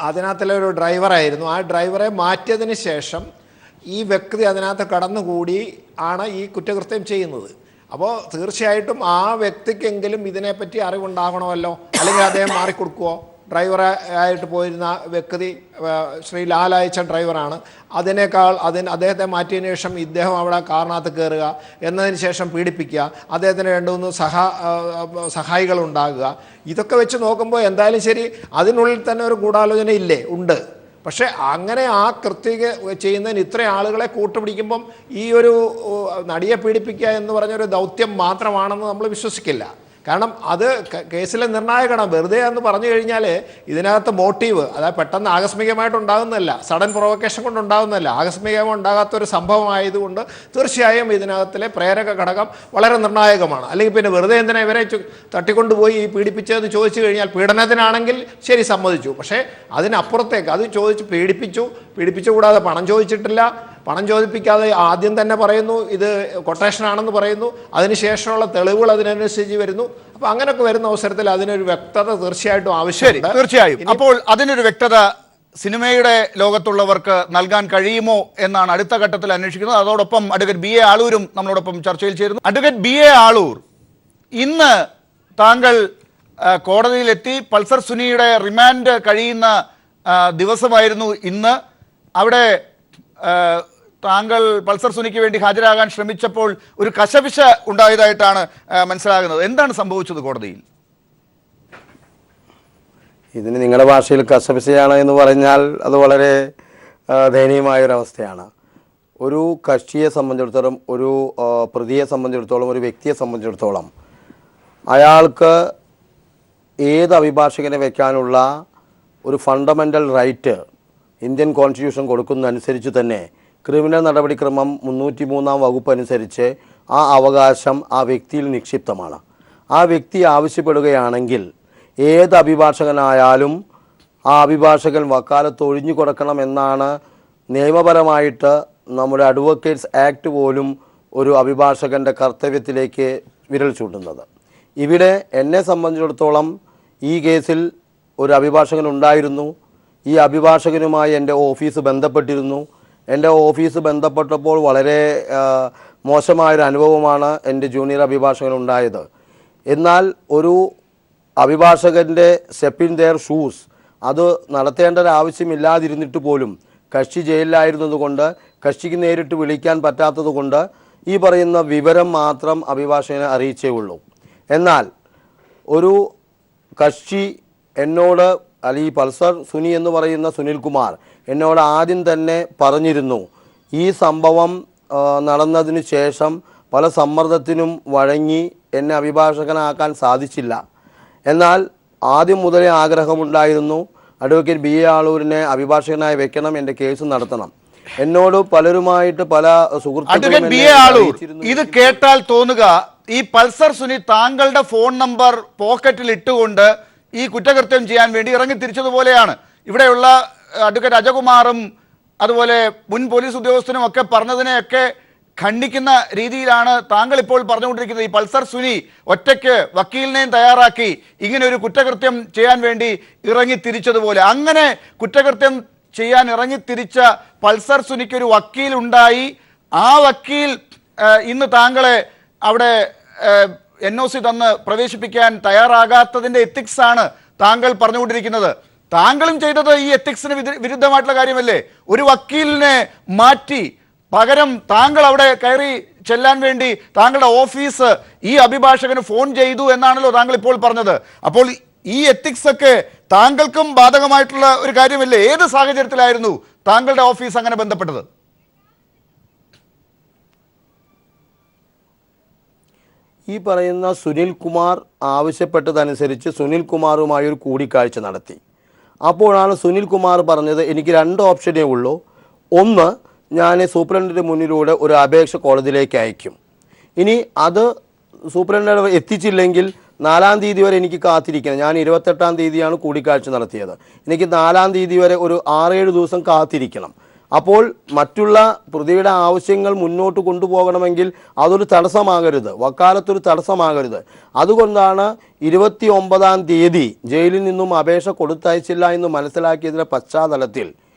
അതിനകത്തിലെ ഒരു ഡ്രൈവറായിരുന്നു. ആ ഡ്രൈവറെ മാറ്റിയതിന് ശേഷം ഈ വ്യക്തി അതിനകത്ത് കടന്നുകൂടി ആണ് ഈ കുറ്റകൃത്യം ചെയ്യുന്നത്. അപ്പോൾ തീർച്ചയായിട്ടും ആ വ്യക്തിക്കെങ്കിലും ഇതിനെപ്പറ്റി അറിവുണ്ടാകണമല്ലോ, അല്ലെങ്കിൽ അദ്ദേഹം മാറിക്കൊടുക്കുമോ? ഡ്രൈവറായിട്ട് പോയിരുന്ന വ്യക്തി ശ്രീ ലാൽ അയച്ച ഡ്രൈവറാണ്. അദ്ദേഹത്തെ മാറ്റിയതിനു ശേഷം ഇദ്ദേഹം അവിടെ കാറിനകത്ത് കയറുക, എന്നതിന് ശേഷം പീഡിപ്പിക്കുക, അദ്ദേഹത്തിന് 2-3 സഹായികൾ ഉണ്ടാകുക. ഇതൊക്കെ വെച്ച് നോക്കുമ്പോൾ എന്തായാലും ശരി, അതിനുള്ളിൽ തന്നെ ഒരു ഗൂഢാലോചന ഇല്ലേ? ഉണ്ട്. പക്ഷേ അങ്ങനെ ആ കൃത്യ ചെയ്യുന്നതിന് ഇത്ര ആളുകളെ കൂട്ടുപിടിക്കുമ്പം ഈ ഒരു നടിയെ പീഡിപ്പിക്കുക എന്ന് പറഞ്ഞൊരു ദൗത്യം മാത്രമാണെന്ന് നമ്മൾ വിശ്വസിക്കില്ല. കാരണം അത് കേസിലെ നിർണായകമാണ്. വെറുതെ എന്ന് പറഞ്ഞു കഴിഞ്ഞാൽ ഇതിനകത്ത് മോട്ടീവ്, അതായത് പെട്ടെന്ന് ആകസ്മികമായിട്ടുണ്ടാകുന്നതല്ല, സഡൻ പ്രൊവക്കേഷൻ കൊണ്ടുണ്ടാകുന്നതല്ല, ആകസ്മികമായി ഉണ്ടാകാത്തൊരു സംഭവമായതുകൊണ്ട് തീർച്ചയായും ഇതിനകത്തിലെ പ്രേരക ഘടകം വളരെ നിർണായകമാണ്. അല്ലെങ്കിൽ പിന്നെ വെറുതെ എന്തിനാ ഇവരെ തട്ടിക്കൊണ്ടുപോയി ഈ പീഡിപ്പിച്ചതെന്ന് ചോദിച്ചു കഴിഞ്ഞാൽ, പീഡനത്തിനാണെങ്കിൽ ശരി സമ്മതിച്ചു, പക്ഷേ അതിനപ്പുറത്തേക്ക് അത് പീഡിപ്പിച്ചു കൂടാതെ പണം ചോദിച്ചിട്ടില്ല, പണം ചോദിപ്പിക്കാതെ ആദ്യം തന്നെ പറയുന്നു ഇത് കൊട്ടേഷനാണെന്ന് പറയുന്നു, അതിനുശേഷമുള്ള തെളിവുകൾ അതിനനുസരിച്ച് വരുന്നു. അപ്പോൾ അങ്ങനെയൊക്കെ വരുന്ന അവസരത്തിൽ അതിനൊരു വ്യക്തത തീർച്ചയായിട്ടും ആവശ്യമുണ്ട്. തീർച്ചയായും. അപ്പോൾ അതിനൊരു വ്യക്തത സിനിമയുടെ ലോകത്തുള്ളവർക്ക് നൽകാൻ കഴിയുമോ എന്നാണ് അടുത്ത ഘട്ടത്തിൽ അന്വേഷിക്കുന്നത്. അതോടൊപ്പം അഡ്വക്കേറ്റ് BA ആളൂരും നമ്മളോടൊപ്പം ചർച്ചയിൽ ചേരുന്നു. അഡ്വക്കേറ്റ് BA ആളൂർ, ഇന്ന് താങ്കൾ കോടതിയിലെത്തി. പൾസർ സുനിയുടെ റിമാൻഡ് കഴിയുന്ന ദിവസമായിരുന്നു ഇന്ന്. അവിടെ താങ്കൾ പൾസർ സുനിക്ക് വേണ്ടി ഹാജരാകാൻ ശ്രമിച്ചപ്പോൾ ഒരു കശപിശ ഉണ്ടായതായിട്ടാണ് മനസ്സിലാകുന്നത്. എന്താണ് സംഭവിച്ചത് കോടതിയിൽ? ഇതിന് നിങ്ങളുടെ ഭാഷയിൽ കശപിശയാണ് എന്ന് പറഞ്ഞാൽ അത് വളരെ ദയനീയമായൊരവസ്ഥയാണ്. ഒരു കക്ഷിയെ സംബന്ധിച്ചിടത്തോളം, ഒരു പ്രതിയെ സംബന്ധിച്ചിടത്തോളം, ഒരു വ്യക്തിയെ സംബന്ധിച്ചിടത്തോളം അയാൾക്ക് ഏത് അഭിഭാഷകനെ വയ്ക്കാനുള്ള ഒരു ഫണ്ടമെൻ്റൽ റൈറ്റ് ഇന്ത്യൻ കോൺസ്റ്റിറ്റ്യൂഷൻ കൊടുക്കുന്നതനുസരിച്ച് തന്നെ ക്രിമിനൽ നടപടിക്രമം 303 വകുപ്പ് അനുസരിച്ച് ആ അവകാശം ആ വ്യക്തിയിൽ നിക്ഷിപ്തമാണ്. ആ വ്യക്തി ആവശ്യപ്പെടുകയാണെങ്കിൽ ഏത് അഭിഭാഷകനായാലും ആ അഭിഭാഷകൻ വക്കാലത്ത് ഒഴിഞ്ഞു കൊടുക്കണമെന്നാണ് നിയമപരമായിട്ട് നമ്മുടെ അഡ്വക്കേറ്റ്സ് ആക്ട് പോലും ഒരു അഭിഭാഷകൻ്റെ കർത്തവ്യത്തിലേക്ക് വിരൽ ചൂണ്ടുന്നത്. ഇവിടെ എന്നെ സംബന്ധിച്ചിടത്തോളം ഈ കേസിൽ ഒരു അഭിഭാഷകൻ ഉണ്ടായിരുന്നു. ഈ അഭിഭാഷകനുമായി എൻ്റെ ഓഫീസ് ബന്ധപ്പെട്ടിരുന്നു. എൻ്റെ ഓഫീസ് ബന്ധപ്പെട്ടപ്പോൾ വളരെ മോശമായൊരു അനുഭവമാണ് എൻ്റെ ജൂനിയർ അഭിഭാഷകനുണ്ടായത്. എന്നാൽ ഒരു അഭിഭാഷകൻ്റെ സ്റ്റെപ്പ് ഇൻ ദെയർ ഷൂസ് അത് നടത്തേണ്ട ഒരു ആവശ്യമില്ലാതിരുന്നിട്ട് പോലും കക്ഷി ജയിലിലായിരുന്നതുകൊണ്ട്, കക്ഷിക്ക് നേരിട്ട് വിളിക്കാൻ പറ്റാത്തതുകൊണ്ട് ഈ പറയുന്ന വിവരം മാത്രം അഭിഭാഷകനെ അറിയിച്ചേ ഉള്ളൂ. എന്നാൽ ഒരു കക്ഷി എന്നോട്, അല്ലെങ്കിൽ പൾസർ സുനി എന്ന് പറയുന്ന സുനിൽകുമാർ എന്നോട് ആദ്യം തന്നെ പറഞ്ഞിരുന്നു, ഈ സംഭവം നടന്നതിന് ശേഷം പല സമ്മർദ്ദത്തിനും വഴങ്ങി എന്നെ അഭിഭാഷകനാക്കാൻ സാധിച്ചില്ല. എന്നാൽ ആദ്യം മുതലേ ആഗ്രഹമുണ്ടായിരുന്നു അഡ്വക്കേറ്റ് ബി എ ആളൂരിനെ അഭിഭാഷകനായി വെക്കണം, എൻ്റെ കേസ് നടത്തണം. എന്നോട് പലരുമായിട്ട് പല സുഹൃത്തുക്കളും ഇത് കേട്ടാൽ തോന്നുക ഈ പൾസർ സുനി താങ്കളുടെ ഫോൺ നമ്പർ പോക്കറ്റിൽ ഇട്ടുകൊണ്ട് ഈ കുറ്റകൃത്യം ചെയ്യാൻ വേണ്ടി ഇറങ്ങി തിരിച്ചതുപോലെയാണ്. ഇവിടെയുള്ള അഡ്വക്കേറ്റ് അജകുമാറും അതുപോലെ മുൻ പോലീസ് ഉദ്യോഗസ്ഥനും ഒക്കെ പറഞ്ഞതിനെയൊക്കെ ഖണ്ഡിക്കുന്ന രീതിയിലാണ് താങ്കൾ ഇപ്പോൾ പറഞ്ഞുകൊണ്ടിരിക്കുന്നത്. ഈ പൾസർ സുനി ഒറ്റയ്ക്ക് വക്കീലിനെയും തയ്യാറാക്കി ഇങ്ങനെ ഒരു കുറ്റകൃത്യം ചെയ്യാൻ വേണ്ടി ഇറങ്ങി തിരിച്ചതുപോലെ. അങ്ങനെ കുറ്റകൃത്യം ചെയ്യാൻ ഇറങ്ങി തിരിച്ച പൾസർ സുനിക്ക് ഒരു വക്കീൽ ഉണ്ടായി. ആ വക്കീൽ ഇന്ന് താങ്കളെ അവിടെ NOC തന്ന് പ്രവേശിപ്പിക്കാൻ തയ്യാറാകാത്തതിന്റെ എത്തിക്സ് ആണ് താങ്കൾ പറഞ്ഞുകൊണ്ടിരിക്കുന്നത്. താങ്കളും ചെയ്തത് ഈ എത്തിക്സിന് വിരുദ്ധമായിട്ടുള്ള കാര്യമല്ലേ? ഒരു വക്കീലിനെ മാറ്റി പകരം താങ്കൾ അവിടെ കയറി ചെല്ലാൻ വേണ്ടി താങ്കളുടെ ഓഫീസ് ഈ അഭിഭാഷകന് ഫോൺ ചെയ്തു എന്നാണല്ലോ താങ്കൾ ഇപ്പോൾ പറഞ്ഞത്. അപ്പോൾ ഈ എത്തിക്സ് ഒക്കെ താങ്കൾക്കും ബാധകമായിട്ടുള്ള ഒരു കാര്യമല്ലേ? ഏത് സാഹചര്യത്തിലായിരുന്നു താങ്കളുടെ ഓഫീസ് അങ്ങനെ ബന്ധപ്പെട്ടത്? ഈ പറയുന്ന സുനിൽ കുമാർ ആവശ്യപ്പെട്ടതനുസരിച്ച് സുനിൽ കുമാറുമായി ഒരു കൂടിക്കാഴ്ച നടത്തി. അപ്പോഴാണ് സുനിൽ കുമാർ പറഞ്ഞത്, എനിക്ക് 2 ഓപ്ഷനേ ഉള്ളൂ. ഒന്ന്, ഞാൻ സൂപ്രണ്ടിൻ്റെ മുന്നിലൂടെ ഒരു അപേക്ഷ കോടതിയിലേക്ക് അയക്കും. ഇനി അത് സൂപ്രണ്ട് എത്തിച്ചില്ലെങ്കിൽ 4-ാം തീയതി വരെ എനിക്ക് കാത്തിരിക്കണം. ഞാൻ 28-ാം തീയതിയാണ് കൂടിക്കാഴ്ച നടത്തിയത്. എനിക്ക് 4-ാം തീയതി വരെ ഒരു 6-7 ദിവസം കാത്തിരിക്കണം. അപ്പോൾ മറ്റുള്ള പ്രതിയുടെ ആവശ്യങ്ങൾ മുന്നോട്ട് കൊണ്ടുപോകണമെങ്കിൽ അതൊരു തടസ്സമാകരുത്, വക്കാലത്തൊരു തടസ്സമാകരുത്. അതുകൊണ്ടാണ് 29-ാം തീയതി ജയിലിൽ നിന്നും അപേക്ഷ കൊടുത്തയച്ചില്ല എന്ന് മനസ്സിലാക്കിയതിൻ്റെ പശ്ചാത്തലത്തിൽ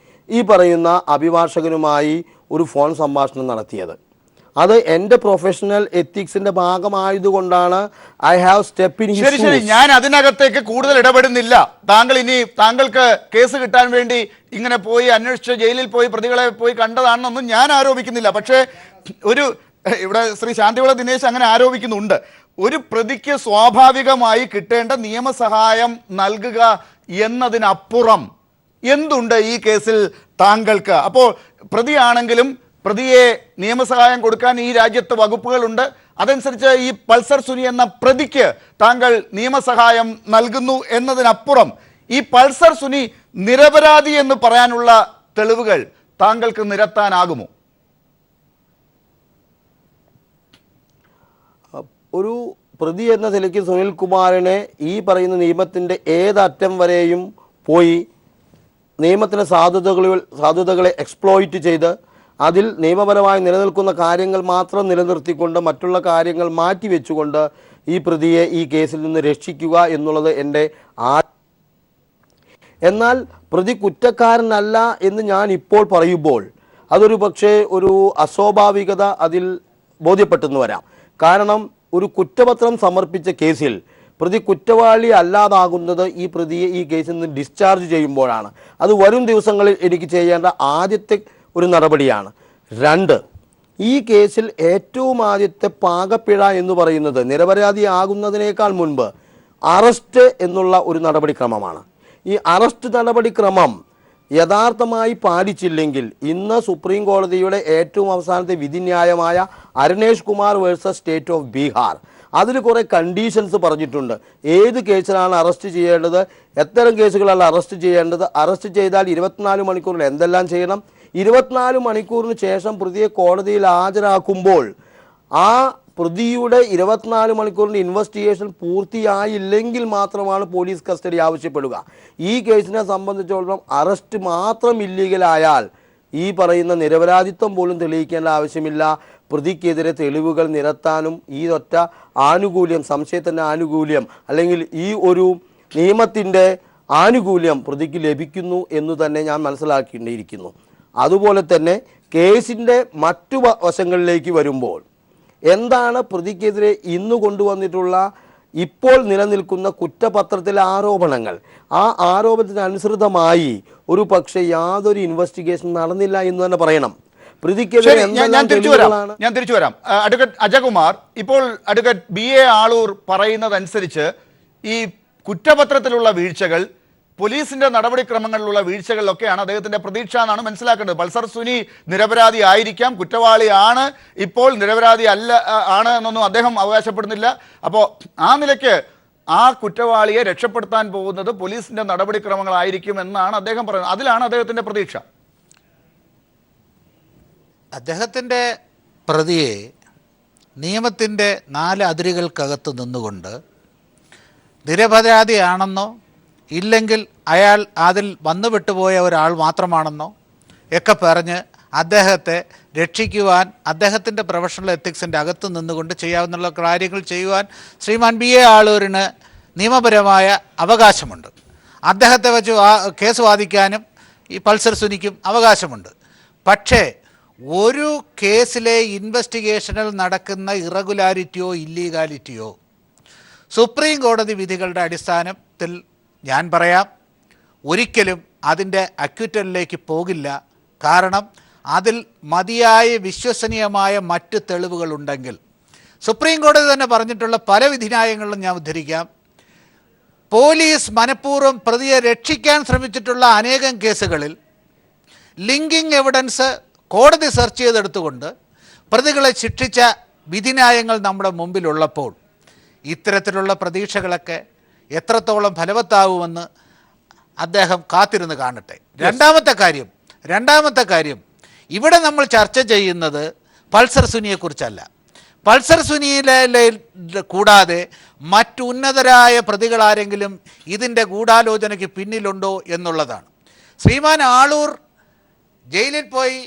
ഈ പറയുന്ന അഭിഭാഷകനുമായി ഒരു ഫോൺ സംഭാഷണം നടത്തിയത്. അത് എൻ്റെ പ്രൊഫഷണൽ എത്തിക്സിന്റെ ഭാഗമായതുകൊണ്ടാണ് I have step in his ശരി, ഞാൻ അതിനകത്തേക്ക് കൂടുതൽ ഇടപെടുന്നില്ല. താങ്കൾക്ക് കേസ് കിട്ടാൻ വേണ്ടി ഇങ്ങനെ പോയി അന്വേഷിച്ച് ജയിലിൽ പോയി പ്രതികളെ പോയി കണ്ടതാണെന്നൊന്നും ഞാൻ ആരോപിക്കുന്നില്ല. പക്ഷേ ഇവിടെ ശ്രീ ശാന്തിവിള ദിനേശ് അങ്ങനെ ആരോപിക്കുന്നുണ്ട്. ഒരു പ്രതിക്ക് സ്വാഭാവികമായി കിട്ടേണ്ട നിയമസഹായം നൽകുക എന്നതിനപ്പുറം എന്തുണ്ട് ഈ കേസിൽ താങ്കൾക്ക്? അപ്പോൾ പ്രതിയാണെങ്കിലും പ്രതിയെ നിയമസഹായം കൊടുക്കാൻ ഈ രാജ്യത്ത് വകുപ്പുകളുണ്ട്. അതനുസരിച്ച് ഈ പൾസർ സുനി എന്ന പ്രതിക്ക് താങ്കൾ നിയമസഹായം നൽകുന്നു എന്നതിനപ്പുറം ഈ പൾസർ സുനി നിരപരാധി എന്ന് പറയാനുള്ള തെളിവുകൾ താങ്കൾക്ക് നിരത്താനാകുമോ? ഒരു പ്രതി എന്ന നിലയ്ക്ക് സുനിൽ കുമാറിനെ ഈ പറയുന്ന നിയമത്തിൻ്റെ ഏതറ്റം വരെയും പോയി നിയമത്തിൻ്റെ സാധുതകളെ എക്സ്പ്ലോയിറ്റ് ചെയ്ത് അതിൽ നിയമപരമായി നിലനിൽക്കുന്ന കാര്യങ്ങൾ മാത്രം നിലനിർത്തിക്കൊണ്ട് മറ്റുള്ള കാര്യങ്ങൾ മാറ്റിവെച്ചുകൊണ്ട് ഈ പ്രതിയെ ഈ കേസിൽ നിന്ന് രക്ഷിക്കുക എന്നുള്ളത് എൻ്റെ എന്നാൽ പ്രതി കുറ്റക്കാരനല്ല എന്ന് ഞാൻ ഇപ്പോൾ പറയുമ്പോൾ അതൊരു പക്ഷേ ഒരു അസ്വാഭാവികത അതിൽ ബോധ്യപ്പെട്ടെന്ന് വരാം. കാരണം ഒരു കുറ്റപത്രം സമർപ്പിച്ച കേസിൽ പ്രതി കുറ്റവാളി അല്ലാതാകുന്നത് ഈ പ്രതിയെ ഈ കേസിൽ നിന്ന് ഡിസ്ചാർജ് ചെയ്യുമ്പോഴാണ്. അത് വരും ദിവസങ്ങളിൽ എനിക്ക് ചെയ്യേണ്ട ആദ്യത്തെ ഒരു നടപടിയാണ്. 2, ഈ കേസിൽ ഏറ്റവും ആദ്യത്തെ പാകപ്പിഴ എന്ന് പറയുന്നത് നിരപരാധിയാകുന്നതിനേക്കാൾ മുൻപ് അറസ്റ്റ് എന്നുള്ള ഒരു നടപടിക്രമമാണ്. ഈ അറസ്റ്റ് നടപടിക്രമം യഥാർത്ഥമായി പാലിച്ചില്ലെങ്കിൽ ഇന്ന് സുപ്രീം കോടതിയുടെ ഏറ്റവും അവസാനത്തെ വിധിന്യായമായ Arunesh Kumar versus state of Bihar അതിൽ കുറേ കണ്ടീഷൻസ് പറഞ്ഞിട്ടുണ്ട്. ഏത് കേസിലാണ് അറസ്റ്റ് ചെയ്യേണ്ടത്, എത്തരം കേസുകളാണ് അറസ്റ്റ് ചെയ്യേണ്ടത്, അറസ്റ്റ് ചെയ്താൽ 24 മണിക്കൂറിൽ എന്തെല്ലാം ചെയ്യണം, 24 മണിക്കൂറിന് ശേഷം പ്രതിയെ കോടതിയിൽ ഹാജരാക്കുമ്പോൾ ആ പ്രതിയുടെ 24 മണിക്കൂറിൻ്റെ ഇൻവെസ്റ്റിഗേഷൻ പൂർത്തിയായില്ലെങ്കിൽ മാത്രമാണ് പോലീസ് കസ്റ്റഡി ആവശ്യപ്പെടുക. ഈ കേസിനെ സംബന്ധിച്ചിടത്തോളം അറസ്റ്റ് മാത്രം ഇല്ലീഗലായാൽ ഈ പറയുന്ന നിരപരാധിത്വം പോലും തെളിയിക്കേണ്ട ആവശ്യമില്ല. പ്രതിക്കെതിരെ തെളിവുകൾ നിരത്താനും ഈ ഒറ്റ ആനുകൂല്യം, സംശയത്തിൻ്റെ ആനുകൂല്യം അല്ലെങ്കിൽ ഈ ഒരു നിയമത്തിൻ്റെ ആനുകൂല്യം പ്രതിക്ക് ലഭിക്കുന്നു എന്ന് തന്നെ ഞാൻ മനസ്സിലാക്കേണ്ടിയിരിക്കുന്നു. അതുപോലെ തന്നെ കേസിൻ്റെ മറ്റു വശങ്ങളിലേക്ക് വരുമ്പോൾ എന്താണ് പ്രതിക്കെതിരെ ഇന്ന് കൊണ്ടുവന്നിട്ടുള്ള ഇപ്പോൾ നിലനിൽക്കുന്ന കുറ്റപത്രത്തിലെ ആരോപണങ്ങൾ, ആ ആരോപണത്തിനനുസൃതമായി ഒരു പക്ഷേ യാതൊരു ഇൻവെസ്റ്റിഗേഷൻ നടന്നില്ല എന്ന് തന്നെ പറയണം. പ്രതിക്കെതിരെ ശരി, ഞാൻ എന്തെല്ലാം തിരിച്ചു തെളിവുകളാണ്? വരാം അഡ്വക്കേറ്റ് അജകുമാർ. ഇപ്പോൾ അഡ്വക്കേറ്റ് BA ആളൂർ പറയുന്നതനുസരിച്ച് ഈ കുറ്റപത്രത്തിലുള്ള വീഴ്ചകൾ, പോലീസിന്റെ നടപടിക്രമങ്ങളിലുള്ള വീഴ്ചകളിലൊക്കെയാണ് അദ്ദേഹത്തിന്റെ പ്രതീക്ഷ എന്നാണ് മനസ്സിലാക്കേണ്ടത്. പൾസർ സുനി നിരപരാധി ആയിരിക്കാം, കുറ്റവാളിയാണ്, ഇപ്പോൾ നിരപരാധി അല്ല ആണ് എന്നൊന്നും അദ്ദേഹം അവകാശപ്പെടുന്നില്ല. അപ്പോൾ ആ നിലയ്ക്ക് ആ കുറ്റവാളിയെ രക്ഷപ്പെടുത്താൻ പോകുന്നത് പോലീസിന്റെ നടപടിക്രമങ്ങളായിരിക്കും എന്നാണ് അദ്ദേഹം പറയുന്നത്. അതിലാണ് അദ്ദേഹത്തിന്റെ പ്രതീക്ഷ. അദ്ദേഹത്തിൻ്റെ പ്രതിയെ നിയമത്തിൻ്റെ 4 അതിരുകൾക്കകത്ത് നിന്നുകൊണ്ട് നിരപരാധിയാണെന്നോ ഇല്ലെങ്കിൽ അയാൾ അതിൽ വന്നുവിട്ടുപോയ ഒരാൾ മാത്രമാണെന്നോ ഒക്കെ പറഞ്ഞ് അദ്ദേഹത്തെ രക്ഷിക്കുവാൻ അദ്ദേഹത്തിൻ്റെ പ്രൊഫഷണൽ എത്തിക്സിൻ്റെ അകത്ത് നിന്നുകൊണ്ട് ചെയ്യാവുന്ന കാര്യങ്ങൾ ചെയ്യുവാൻ ശ്രീമാൻ BA ആളൂരിന് നിയമപരമായ അവകാശമുണ്ട്. അദ്ദേഹത്തെ വെച്ച് കേസ് വാദിക്കാനും ഈ പൾസർ സുനിക്കും അവകാശമുണ്ട്. പക്ഷേ ഒരു കേസിലെ ഇൻവെസ്റ്റിഗേഷനിൽ നടക്കുന്ന ഇറഗുലാരിറ്റിയോ ഇല്ലീഗാലിറ്റിയോ സുപ്രീം കോടതി വിധികളുടെ അടിസ്ഥാനത്തിൽ ഞാൻ പറയാം ഒരിക്കലും അതിൻ്റെ അക്വിറ്റലിലേക്ക് പോകില്ല. കാരണം അതിൽ മതിയായ വിശ്വസനീയമായ മറ്റ് തെളിവുകളുണ്ടെങ്കിൽ സുപ്രീം കോടതി തന്നെ പറഞ്ഞിട്ടുള്ള പല വിധിന്യായങ്ങളിലും ഞാൻ ഉദ്ധരിക്കാം. പോലീസ് മനഃപൂർവ്വം പ്രതിയെ രക്ഷിക്കാൻ ശ്രമിച്ചിട്ടുള്ള അനേകം കേസുകളിൽ ലിങ്കിങ് എവിഡൻസ് കോടതി സെർച്ച് ചെയ്തെടുത്തുകൊണ്ട് പ്രതികളെ ശിക്ഷിച്ച വിധിന്യായങ്ങൾ നമ്മുടെ മുമ്പിലുള്ളപ്പോൾ ഇത്തരത്തിലുള്ള പ്രതീക്ഷകളൊക്കെ എത്രത്തോളം ഫലവത്താവുമെന്ന് അദ്ദേഹം കാത്തിരുന്ന് കാണട്ടെ. രണ്ടാമത്തെ കാര്യം ഇവിടെ നമ്മൾ ചർച്ച ചെയ്യുന്നത് പൾസർ സുനിയെക്കുറിച്ചല്ല. പൾസർ സുനിയിലെ കൂടാതെ മറ്റുന്നതരായ പ്രതികളാരെങ്കിലും ഇതിൻ്റെ ഗൂഢാലോചനയ്ക്ക് പിന്നിലുണ്ടോ എന്നുള്ളതാണ്. ശ്രീമാൻ ആളൂർ ജയിലിൽ പോയി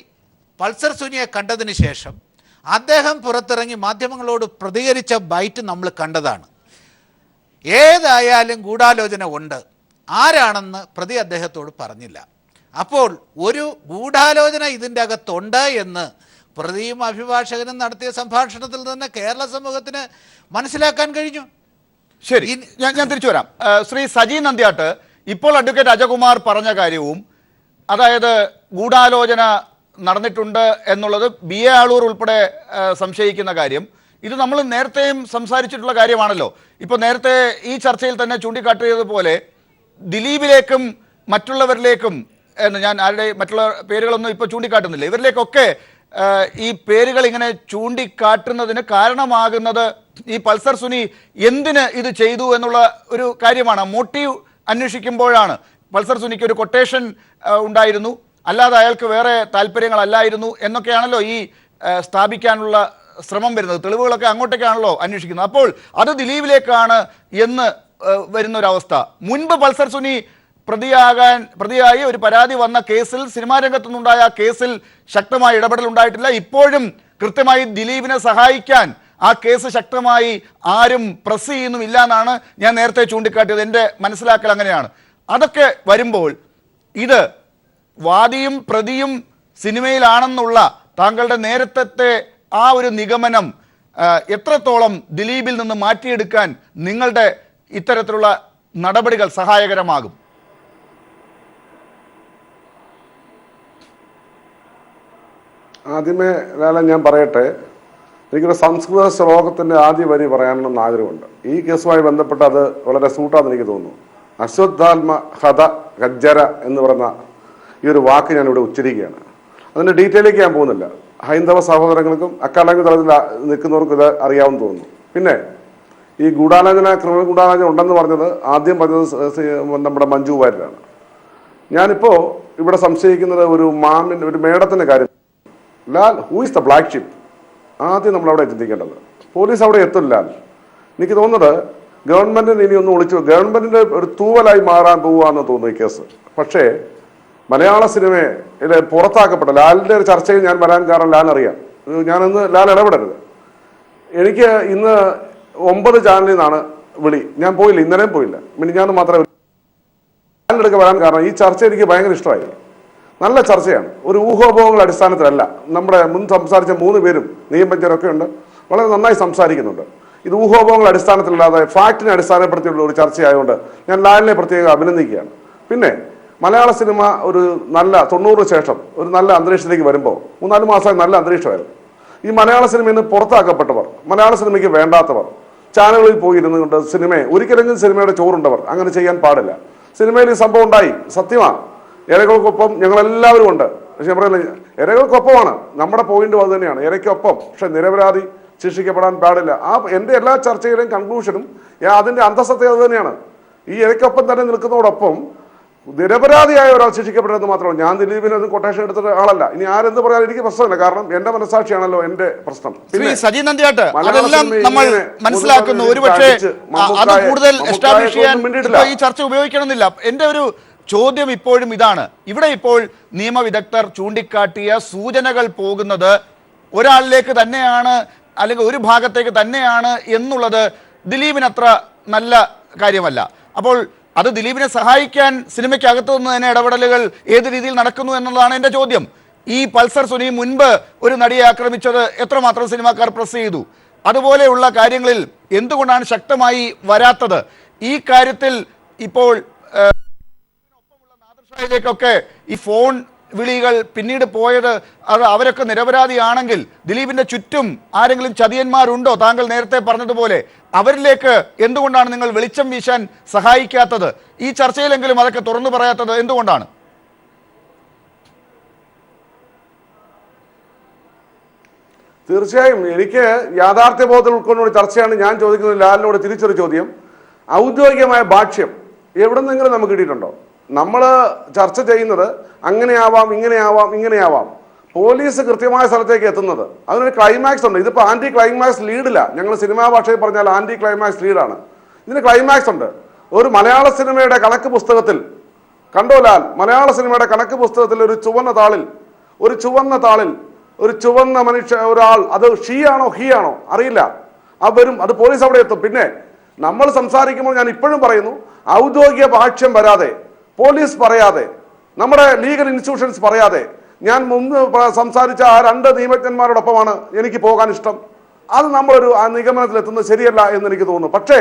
പൾസർ സുനിയെ കണ്ടതിന് ശേഷം അദ്ദേഹം പുറത്തിറങ്ങി മാധ്യമങ്ങളോട് പ്രതികരിച്ച ബൈറ്റ് നമ്മൾ കണ്ടതാണ്. ഏതായാലും ഗൂഢാലോചന ഉണ്ട്, ആരാണെന്ന് പ്രതി അദ്ദേഹത്തോട് പറഞ്ഞില്ല. അപ്പോൾ ഒരു ഗൂഢാലോചന ഇതിൻ്റെ അകത്തുണ്ട് എന്ന് പ്രതിയും അഭിഭാഷകനും നടത്തിയ സംഭാഷണത്തിൽ തന്നെ കേരള സമൂഹത്തിന് മനസ്സിലാക്കാൻ കഴിഞ്ഞു. ശരി, ഞാൻ തിരിച്ചു വരാം. ശ്രീ സജി നന്ദ്യാട്ട്, ഇപ്പോൾ അഡ്വക്കേറ്റ് അജകുമാർ പറഞ്ഞ കാര്യവും, അതായത് ഗൂഢാലോചന നടന്നിട്ടുണ്ട് എന്നുള്ളത് BA ആളൂർ ഉൾപ്പെടെ സംശയിക്കുന്ന കാര്യം, ഇത് നമ്മൾ നേരത്തെയും സംസാരിച്ചിട്ടുള്ള കാര്യമാണല്ലോ. ഇപ്പോൾ നേരത്തെ ഈ ചർച്ചയിൽ തന്നെ ചൂണ്ടിക്കാട്ടിയതുപോലെ ദിലീപിലേക്കും മറ്റുള്ളവരിലേക്കും എന്ന് ഞാൻ മറ്റുള്ള പേരുകളൊന്നും ഇപ്പോൾ ചൂണ്ടിക്കാട്ടുന്നില്ല, ഇവരിലേക്കൊക്കെ ഈ പേരുകൾ ഇങ്ങനെ ചൂണ്ടിക്കാട്ടുന്നതിന് കാരണമാകുന്നത് ഈ പൾസർ സുനി എന്തിന് ഇത് ചെയ്തു എന്നുള്ള ഒരു കാര്യമാണ്. മോട്ടീവ് അന്വേഷിക്കുമ്പോഴാണ് പൾസർ സുനിക്ക് ഒരു കൊട്ടേഷൻ ഉണ്ടായിരുന്നു, അല്ലാതെ അയാൾക്ക് വേറെ താല്പര്യങ്ങളല്ലായിരുന്നു എന്നൊക്കെയാണല്ലോ ഈ സ്ഥാപിക്കാനുള്ള ശ്രമം വരുന്നത്. തെളിവുകളൊക്കെ അങ്ങോട്ടേക്കാണല്ലോ അന്വേഷിക്കുന്നത്. അപ്പോൾ അത് ദിലീപിലേക്കാണ് എന്ന് വരുന്നൊരവസ്ഥ. മുൻപ് പൾസർ സുനി പ്രതിയായി ഒരു പരാതി വന്ന കേസിൽ, സിനിമാ രംഗത്തുനിന്നുണ്ടായ കേസിൽ ശക്തമായ ഇടപെടൽ ഉണ്ടായിട്ടില്ല. ഇപ്പോഴും കൃത്യമായി ദിലീപിനെ സഹായിക്കാൻ ആ കേസ് ശക്തമായി ആരും പ്രസ് ചെയ്യുന്നുമില്ല എന്നാണ് ഞാൻ നേരത്തെ ചൂണ്ടിക്കാട്ടിയത്. എൻ്റെ മനസ്സിലാക്കൽ അങ്ങനെയാണ്. അതൊക്കെ വരുമ്പോൾ ഇത് വാദിയും പ്രതിയും സിനിമയിലാണെന്നുള്ള താങ്കളുടെ നേരത്തെ ആ ഒരു നിഗമനം എത്രത്തോളം ദിലീപിൽ നിന്ന് മാറ്റിയെടുക്കാൻ നിങ്ങളുടെ ഇത്തരത്തിലുള്ള നടപടികൾ സഹായകരമാകും? ആദ്യമേ ലാല ഞാൻ പറയട്ടെ, എനിക്കൊരു സംസ്കൃത ശ്ലോകത്തിൻ്റെ ആദ്യ വരി പറയാനുള്ള ആഗ്രഹമുണ്ട്. ഈ കേസുമായി ബന്ധപ്പെട്ട് അത് വളരെ സൂട്ടാന്ന് എനിക്ക് തോന്നുന്നു. അശ്വത്ഥാത്മ ഹത ഗജ്ജര എന്ന് പറയുന്ന ഈ ഒരു വാക്ക് ഞാനിവിടെ ഉച്ചരിക്കുകയാണ്. അതിൻ്റെ ഡീറ്റെയിലേക്ക് ഞാൻ പോകുന്നില്ല. ഹൈന്ദവ സഹോദരങ്ങൾക്കും അക്കാഡമിക് തലത്തിൽ നിൽക്കുന്നവർക്കും ഇത് അറിയാമെന്ന് തോന്നുന്നു. പിന്നെ ഈ ഗൂഢാലോചന, ക്രിമിനൽ ഗൂഢാലോചന ഉണ്ടെന്ന് പറഞ്ഞത് ആദ്യം പറഞ്ഞത് നമ്മുടെ മഞ്ജു വാര്യരാണ്. ഞാനിപ്പോൾ ഇവിടെ സംശയിക്കുന്നത് ഒരു മേഡത്തിൻ്റെ കാര്യം. Lal, who is the black ship? ആദ്യം നമ്മളവിടെ ചിന്തിക്കേണ്ടത്. പോലീസ് അവിടെ എത്തില്ല. എനിക്ക് തോന്നുന്നത് ഗവൺമെൻറ്റിന് ഇനി ഒന്ന് ഗവൺമെൻറ്റിൻ്റെ ഒരു തൂവലായി മാറാൻ പോവുകയാണെന്ന് തോന്നുന്നു ഈ കേസ്. പക്ഷേ മലയാള സിനിമയിൽ പുറത്താക്കപ്പെട്ട ലാലിൻ്റെ ഒരു ചർച്ചയിൽ ഞാൻ വരാൻ കാരണം ലാൽ അറിയാം. ഞാനിന്ന് ലാൽ ഇടപെടരുത്. എനിക്ക് ഇന്ന് 9 ചാനലിൽ നിന്നാണ് വിളി. ഞാൻ പോയില്ല, ഇന്നലെയും പോയില്ല, ഞാൻ മാത്രമേ ലാലിനടുക്ക് വരാൻ കാരണം ഈ ചർച്ച എനിക്ക് ഭയങ്കര ഇഷ്ടമായി. നല്ല ചർച്ചയാണ്, ഒരു ഊഹോപഭോഗങ്ങളുടെ അടിസ്ഥാനത്തിലല്ല. നമ്മുടെ മുൻ സംസാരിച്ച 3 പേരും നിയമജ്ഞരൊക്കെ ഉണ്ട്, വളരെ നന്നായി സംസാരിക്കുന്നുണ്ട്. ഇത് ഊഹോപഭോഗങ്ങളുടെ അടിസ്ഥാനത്തിലല്ലാതെ ഫാക്റ്റിനെ അടിസ്ഥാനപ്പെടുത്തിയുള്ള ഒരു ചർച്ചയായതുകൊണ്ട് ഞാൻ ലാലിനെ പ്രത്യേകം അഭിനന്ദിക്കുകയാണ്. പിന്നെ മലയാള സിനിമ ഒരു നല്ല 90 ശേഷം ഒരു നല്ല അന്തരീക്ഷത്തിലേക്ക് വരുമ്പോൾ 3-4 മാസമായി നല്ല അന്തരീക്ഷമായിരുന്നു. ഈ മലയാള സിനിമയിൽ നിന്ന് പുറത്താക്കപ്പെട്ടവർ, മലയാള സിനിമയ്ക്ക് വേണ്ടാത്തവർ ചാനലുകളിൽ പോയി ഇരുന്നുകൊണ്ട് ഒരിക്കലെങ്കിലും സിനിമയുടെ ചോറുണ്ടവർ അങ്ങനെ ചെയ്യാൻ പാടില്ല. സിനിമയിൽ ഈ സംഭവം ഉണ്ടായി, സത്യമാണ്. ഇരകൾക്കൊപ്പം ഞങ്ങളെല്ലാവരും ഉണ്ട്. പക്ഷെ ഞാൻ പറയുന്നത് ഇരകൾക്കൊപ്പമാണ്, നമ്മുടെ പോയിന്റ് അത് തന്നെയാണ്, ഇരയ്ക്കൊപ്പം. പക്ഷെ നിരപരാധി ശിക്ഷിക്കപ്പെടാൻ പാടില്ല. എൻ്റെ എല്ലാ ചർച്ചയിലെയും കൺക്ലൂഷനും അതിൻ്റെ അന്തസത്ത അത് തന്നെയാണ്. ഈ ഇരയ്ക്കൊപ്പം തന്നെ നിൽക്കുന്നതോടൊപ്പം നിരപരാധിയായ ഒരാൾ ശിക്ഷിക്കപ്പെട്ടതെന്ന് മാത്രമല്ല. ഞാൻ ദിലീപിനൊന്നും കൊട്ടേഷൻ എടുത്തിട്ട് ആളല്ല. ഇനി ആരെന്ത് പറയാൻ എനിക്ക് പ്രശ്നമില്ല, കാരണം എന്റെ മനസാക്ഷിയാണല്ലോ എന്റെ പ്രശ്നം. സജി നന്ദിയാട്ട് അതെല്ലാം നമ്മൾ മനസ്സിലാക്കുന്നു. ഒരുപക്ഷെ അത് കൂടുതൽ എസ്റ്റാബ്ലിഷ് ചെയ്യാൻ ഈ ചർച്ച ഉപയോഗിക്കണമെന്നില്ല. എന്റെ ഒരു ചോദ്യം ഇപ്പോഴും ഇതാണ്. ഇവിടെ ഇപ്പോൾ നിയമവിദഗ്ധർ ചൂണ്ടിക്കാട്ടിയ സൂചനകൾ പോകുന്നത് ഒരാളിലേക്ക് തന്നെയാണ്, അല്ലെങ്കിൽ ഒരു ഭാഗത്തേക്ക് തന്നെയാണ് എന്നുള്ളത് ദിലീപിനത്ര നല്ല കാര്യമല്ല. അപ്പോൾ അത് ദിലീപിനെ സഹായിക്കാൻ സിനിമയ്ക്കകത്തു നിന്ന് തന്നെ ഇടപെടലുകൾ ഏത് രീതിയിൽ നടക്കുന്നു എന്നുള്ളതാണ് എൻ്റെ ചോദ്യം. ഈ പൾസർ സുനി മുൻപ് ഒരു നടിയെ ആക്രമിച്ചത് എത്രമാത്രം സിനിമാക്കാർ പ്രസ് ചെയ്തു? അതുപോലെയുള്ള കാര്യങ്ങളിൽ എന്തുകൊണ്ടാണ് ശക്തമായി വരാത്തത്? ഈ കാര്യത്തിൽ ഇപ്പോൾ നാദർഷായിലേക്കൊക്കെ ഈ ഫോൺ വിളികൾ പിന്നീട് പോയത് അത് അവരൊക്കെ നിരപരാധിയാണെങ്കിൽ ദിലീപിന്റെ ചുറ്റും ആരെങ്കിലും ചതിയന്മാരുണ്ടോ? താങ്കൾ നേരത്തെ പറഞ്ഞതുപോലെ അവരിലേക്ക് എന്തുകൊണ്ടാണ് നിങ്ങൾ വെളിച്ചം വീശാൻ സഹായിക്കാത്തത്? ഈ ചർച്ചയിലെങ്കിലും അതൊക്കെ തുറന്നു പറയാത്തത് എന്തുകൊണ്ടാണ്? തീർച്ചയായും എനിക്ക് യാഥാർത്ഥ്യബോധം ഉൾക്കൊണ്ടുള്ള ചർച്ചയാണ് ഞാൻ ചോദിക്കുന്നത്. ലാലിനോട് തിരിച്ചൊരു ചോദ്യം, ഔദ്യോഗികമായ ഭാഷ്യം എവിടെ നിന്നെങ്കിലും നമുക്ക് കിട്ടിയിട്ടുണ്ടോ? നമ്മൾ ചർച്ച ചെയ്യുന്നത് അങ്ങനെയാവാം, ഇങ്ങനെയാവാം, ഇങ്ങനെയാവാം. പോലീസ് കൃത്യമായ സ്ഥലത്തേക്ക് എത്തുന്നത് അതിനൊരു ക്ലൈമാക്സ് ഉണ്ട്. ഇതിപ്പോൾ ആന്റി ക്ലൈമാക്സ് ലീഡില്ല. ഞങ്ങൾ സിനിമാ ഭാഷയിൽ പറഞ്ഞാൽ ആന്റി ക്ലൈമാക്സ് ലീഡാണ്. ഇതിന് ക്ലൈമാക്സ് ഉണ്ട്. ഒരു മലയാള സിനിമയുടെ കണക്ക് പുസ്തകത്തിൽ കണ്ടോ ലാൽ, മലയാള സിനിമയുടെ കണക്ക് പുസ്തകത്തിൽ ഒരു ചുവന്ന താളിൽ ഒരു ചുവന്ന ഒരാൾ, അത് ഷീ ആണോ ഹീ ആണോ അറിയില്ല, വരും. അത് പോലീസ് അവിടെ എത്തും. പിന്നെ നമ്മൾ സംസാരിക്കുമ്പോൾ ഞാൻ ഇപ്പോഴും പറയുന്നു, ഔദ്യോഗിക ഭാഷ്യം വരാതെ, പോലീസ് പറയാതെ, നമ്മുടെ ലീഗൽ ഇൻസ്റ്റിറ്റ്യൂഷൻസ് പറയാതെ ഞാൻ മുമ്പ് സംസാരിച്ച ആ 2 നിയമജ്ഞന്മാരോടൊപ്പമാണ് എനിക്ക് പോകാൻ ഇഷ്ടം. അത് നമ്മളൊരു ആ നിഗമനത്തിലെത്തുന്നത് ശരിയല്ല എന്ന് എനിക്ക് തോന്നുന്നു. പക്ഷേ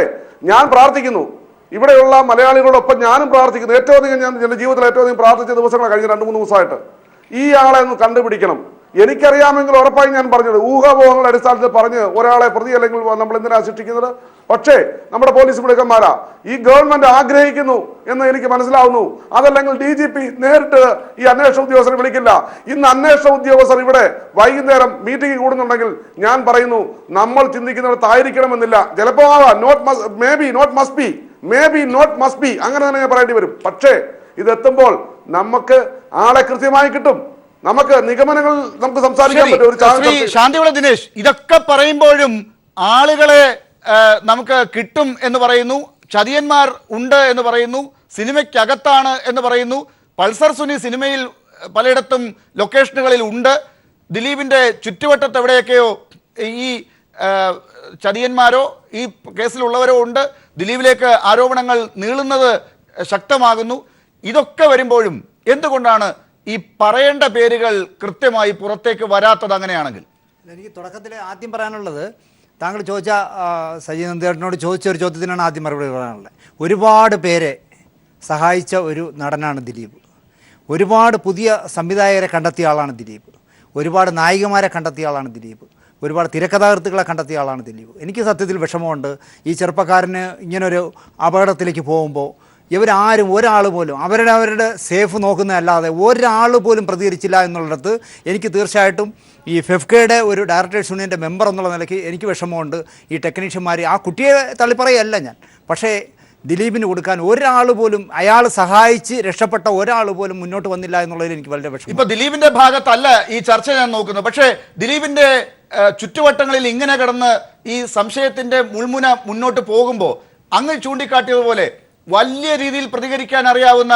ഞാൻ പ്രാർത്ഥിക്കുന്നു, ഇവിടെയുള്ള മലയാളികളോടൊപ്പം ഞാനും പ്രാർത്ഥിക്കുന്നു. ഏറ്റവും അധികം ഞാൻ എൻ്റെ ജീവിതത്തിൽ ഏറ്റവും അധികം പ്രാർത്ഥിച്ച ദിവസങ്ങൾ കഴിഞ്ഞ 2-3 ദിവസമായിട്ട് ഈ ആളെ ഒന്ന് കണ്ടുപിടിക്കണം. എനിക്കറിയാമെങ്കിൽ ഉറപ്പായി ഞാൻ പറഞ്ഞത് ഊഹാപോഹങ്ങളുടെ അടിസ്ഥാനത്തിൽ പറഞ്ഞ് ഒരാളെ പ്രതി അല്ലെങ്കിൽ നമ്മൾ എന്തിനാ ശിക്ഷിക്കുന്നത്? പക്ഷേ നമ്മുടെ പോലീസ് മിടുക്കന്മാരാ, ഈ ഗവൺമെന്റ് ആഗ്രഹിക്കുന്നു എന്ന് എനിക്ക് മനസ്സിലാവുന്നു. അതല്ലെങ്കിൽ DGP നേരിട്ട് ഈ അന്വേഷണ ഉദ്യോഗസ്ഥരെ വിളിക്കില്ല. ഇന്ന് അന്വേഷണ ഉദ്യോഗസ്ഥർ ഇവിടെ വൈകുന്നേരം മീറ്റിംഗ് കൂടുന്നുണ്ടെങ്കിൽ ഞാൻ പറയുന്നു, നമ്മൾ ചിന്തിക്കുന്നിടത്തായിരിക്കണമെന്നില്ല. ചിലപ്പോൾ may be not must be അങ്ങനെ തന്നെ ഞാൻ പറയേണ്ടി വരും. പക്ഷേ ഇതെത്തുമ്പോൾ നമുക്ക് ആളെ കൃത്യമായി കിട്ടും. നമുക്ക് നിഗമനങ്ങൾ നമുക്ക് സംസാരിക്കാൻ പറ്റും. ഒരു ശാന്തിവിള ദിനേശ്, ഇതൊക്കെ പറയുമ്പോഴും ആളുകളെ നമുക്ക് കിട്ടും എന്ന് പറയുന്നു, ചതിയന്മാർ ഉണ്ട് എന്ന് പറയുന്നു, സിനിമയ്ക്കകത്താണ് എന്ന് പറയുന്നു. പൾസർ സുനി സിനിമയിൽ പലയിടത്തും ലൊക്കേഷനുകളിൽ ഉണ്ട്. ദിലീപിന്റെ ചുറ്റുവട്ടത്ത് എവിടെയൊക്കെയോ ഈ ചതിയന്മാരോ ഈ കേസിലുള്ളവരോ ഉണ്ട്. ദിലീപിലേക്ക് ആരോപണങ്ങൾ നീളുന്നത് ശക്തമാകുന്നു. ഇതൊക്കെ വരുമ്പോഴും എന്തുകൊണ്ടാണ് ഈ പറയേണ്ട പേരുകൾ കൃത്യമായി പുറത്തേക്ക് വരാത്തത്? അങ്ങനെയാണെങ്കിൽ എനിക്ക് തുടക്കത്തിൽ ആദ്യം പറയാനുള്ളത്, താങ്കൾ ചോദിച്ച സജി നന്ദിയേട്ടനോട് ചോദിച്ച ഒരു ചോദ്യത്തിനാണ് ആദ്യം മറുപടി പറയാനുള്ളത്. ഒരുപാട് പേരെ സഹായിച്ച ഒരു നടനാണ് ദിലീപ്. ഒരുപാട് പുതിയ സംവിധായകരെ കണ്ടെത്തിയ ആളാണ് ദിലീപ്. ഒരുപാട് നായികമാരെ കണ്ടെത്തിയ ആളാണ് ദിലീപ്. ഒരുപാട് തിരക്കഥാകൃത്തുക്കളെ കണ്ടെത്തിയ ആളാണ് ദിലീപ്. എനിക്ക് സത്യത്തിൽ വിഷമമുണ്ട് ഈ ചെറുപ്പക്കാരന് ഇങ്ങനൊരു അപകടത്തിലേക്ക് പോകുമ്പോൾ. ഇവരാരും ഒരാൾ പോലും അവരുടെ സേഫ് നോക്കുന്നതല്ലാതെ ഒരാൾ പോലും പ്രതികരിച്ചില്ല എന്നുള്ളിടത്ത് എനിക്ക് തീർച്ചയായിട്ടും ഈ ഫെഫ്കയുടെ ഒരു ഡയറക്ടേഴ്സ് യൂണിയൻ്റെ മെമ്പർ എന്നുള്ള നിലയ്ക്ക് എനിക്ക് വിഷമമുണ്ട്. ഈ ടെക്നീഷ്യന്മാർ, ആ കുട്ടിയെ തള്ളിപ്പറയല്ല ഞാൻ, പക്ഷേ ദിലീപിന് കൊടുക്കാൻ ഒരാൾ പോലും, അയാൾ സഹായിച്ച് രക്ഷപ്പെട്ട ഒരാൾ പോലും മുന്നോട്ട് വന്നില്ല എന്നുള്ളതിൽ എനിക്ക് വളരെ വിഷമം. ഇപ്പൊ ദിലീപിന്റെ ഭാഗത്തല്ല ഈ ചർച്ച ഞാൻ നോക്കുന്നത്, പക്ഷേ ദിലീപിന്റെ ചുറ്റുവട്ടങ്ങളിൽ ഇങ്ങനെ കിടന്ന് ഈ സംശയത്തിന്റെ മുൾമുന മുന്നോട്ട് പോകുമ്പോൾ അങ്ങ് ചൂണ്ടിക്കാട്ടിയതുപോലെ വലിയ രീതിയിൽ പ്രതികരിക്കാൻ അറിയാവുന്ന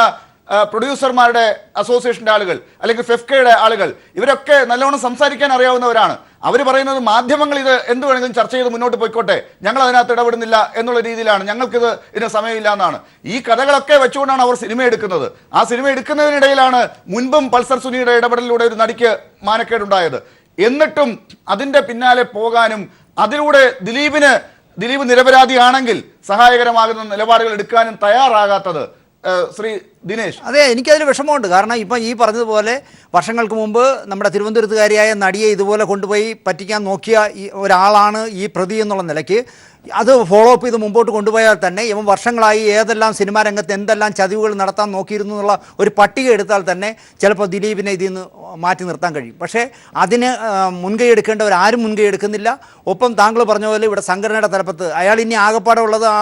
പ്രൊഡ്യൂസർമാരുടെ അസോസിയേഷന്റെ ആളുകൾ അല്ലെങ്കിൽ ഫെഫ്കയുടെ ആളുകൾ, ഇവരൊക്കെ നല്ലോണം സംസാരിക്കാൻ അറിയാവുന്നവരാണ്. അവർ പറയുന്നത് മാധ്യമങ്ങൾ ഇത് എന്ത് വേണമെങ്കിലും ചർച്ച ചെയ്ത് മുന്നോട്ട് പോയിക്കോട്ടെ, ഞങ്ങൾ അതിനകത്ത് ഇടപെടുന്നില്ല എന്നുള്ള രീതിയിലാണ്, ഇതിന് സമയമില്ല എന്നാണ്. ഈ കഥകളൊക്കെ വെച്ചുകൊണ്ടാണ് അവർ സിനിമ എടുക്കുന്നത്. ആ സിനിമ എടുക്കുന്നതിനിടയിലാണ് മുൻപും പൾസർ സുനിയുടെ ഇടപെടലിലൂടെ ഒരു നടിക്ക് മാനക്കേടുണ്ടായത്. എന്നിട്ടും അതിന്റെ പിന്നാലെ പോകാനും അതിലൂടെ ദിലീപ് നിരപരാധിയാണെങ്കിൽ സഹായകരമാകുന്ന നിലപാടുകൾ എടുക്കാനും തയ്യാറാകാത്തത് ശ്രീ ദിനേശ്. അതെ, എനിക്കതിൽ വിഷമമുണ്ട്. കാരണം ഇപ്പം ഈ പറഞ്ഞതുപോലെ വർഷങ്ങൾക്ക് മുമ്പ് നമ്മുടെ തിരുവനന്തപുരത്തുകാരിയായ നടിയെ ഇതുപോലെ കൊണ്ടുപോയി പറ്റിക്കാൻ നോക്കിയ ഒരാളാണ് ഈ പ്രതി എന്നുള്ള നിലയ്ക്ക് അത് ഫോളോ അപ്പ് ചെയ്ത് മുമ്പോട്ട് കൊണ്ടുപോയാൽ തന്നെ ഇവൻ വർഷങ്ങളായി ഏതെല്ലാം സിനിമാ രംഗത്ത് എന്തെല്ലാം ചതിവുകൾ നടത്താൻ നോക്കിയിരുന്നു എന്നുള്ള ഒരു പട്ടിക എടുത്താൽ തന്നെ ചിലപ്പോൾ ദിലീപിനെ ഇതിൽ നിന്ന് മാറ്റി നിർത്താൻ കഴിയും. പക്ഷേ അതിന് മുൻകൈ എടുക്കേണ്ടവരാരും മുൻകൈ എടുക്കുന്നില്ല. ഒപ്പം താങ്കൾ പറഞ്ഞ പോലെ ഇവിടെ സംഘടനയുടെ തലപ്പത്ത് അയാൾ ഇനി ആകപ്പാടെ ഉള്ളത് ആ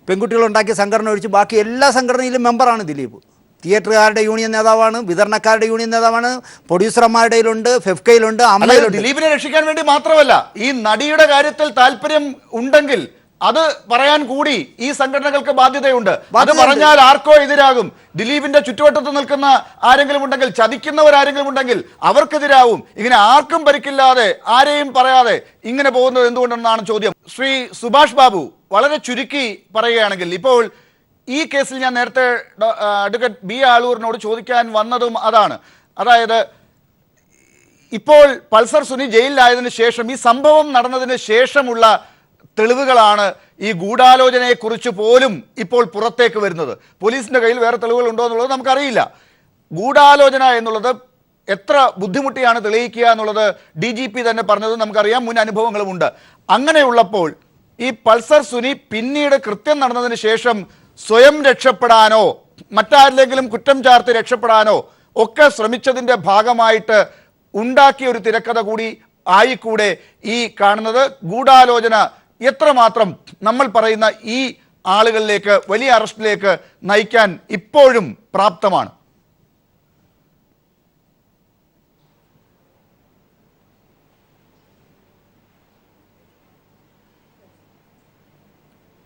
പെൺകുട്ടികളുണ്ടാക്കിയ സംഘടന ഒഴിച്ച് ബാക്കി എല്ലാ സംഘടനയിലും മെമ്പറാണ് ദിലീപ്. തിയേറ്ററുകാരുടെ യൂണിയൻ നേതാവാണ്, വിതരണക്കാരുടെ യൂണിയൻ നേതാവാണ്, പ്രൊഡ്യൂസർമാരുടെ ഉണ്ട്, ഫെഫ്കയിലുണ്ട്, അമ്മയിലുണ്ട്. ദിലീപിനെ രക്ഷിക്കാൻ വേണ്ടി മാത്രമല്ല, ഈ നടിയുടെ കാര്യത്തിൽ താല്പര്യം ഉണ്ടെങ്കിൽ അത് പറയാൻ കൂടി ഈ സംഘടനകൾക്ക് ബാധ്യതയുണ്ട്. അത് പറഞ്ഞാൽ ആർക്കോ എതിരാകും. ദിലീപിന്റെ ചുറ്റുവട്ടത്ത് നിൽക്കുന്ന ആരെങ്കിലും ഉണ്ടെങ്കിൽ, ചതിക്കുന്നവരാരെങ്കിലും ഉണ്ടെങ്കിൽ അവർക്കെതിരാവും. ഇങ്ങനെ ആർക്കും പരിക്കില്ലാതെ ആരെയും പറയാതെ ഇങ്ങനെ പോകുന്നത് എന്തുകൊണ്ടെന്നാണ് ചോദ്യം. ശ്രീ സുഭാഷ് ബാബു, വളരെ ചുരുക്കി പറയുകയാണെങ്കിൽ, ഇപ്പോൾ ഈ കേസിൽ ഞാൻ നേരത്തെ അഡ്വക്കേറ്റ് ബി ആളൂരിനോട് ചോദിക്കാൻ വന്നതും അതാണ്. അതായത് ഇപ്പോൾ പൾസർ സുനി ജയിലിലായതിനു ശേഷം, ഈ സംഭവം നടന്നതിന് ശേഷമുള്ള തെളിവുകളാണ് ഈ ഗൂഢാലോചനയെക്കുറിച്ച് പോലും ഇപ്പോൾ പുറത്തേക്ക് വരുന്നത്. പോലീസിന്റെ കയ്യിൽ വേറെ തെളിവുകൾ ഉണ്ടോ എന്നുള്ളത് നമുക്കറിയില്ല. ഗൂഢാലോചന എന്നുള്ളത് എത്ര ബുദ്ധിമുട്ടിയാണ് തെളിയിക്കുക എന്നുള്ളത് DGP തന്നെ പറഞ്ഞത് നമുക്കറിയാം, മുൻ അനുഭവങ്ങളുമുണ്ട്. അങ്ങനെയുള്ളപ്പോൾ ഈ പൾസർ സുനി പിന്നീട് കൃത്യം നടന്നതിന് ശേഷം സ്വയം രക്ഷപ്പെടാനോ മറ്റാരിലെങ്കിലും കുറ്റം ചാർത്തി രക്ഷപ്പെടാനോ ഒക്കെ ശ്രമിച്ചതിൻ്റെ ഭാഗമായിട്ട് ഉണ്ടാക്കിയ ഒരു തിരക്കഥ കൂടി ആയിക്കൂടെ ഈ കാണുന്നത്? ഗൂഢാലോചന എത്രമാത്രം നമ്മൾ പറയുന്ന ഈ ആളുകളിലേക്ക്, വലിയ അറസ്റ്റിലേക്ക് നയിക്കാൻ ഇപ്പോഴും പ്രാപ്തമാണ്?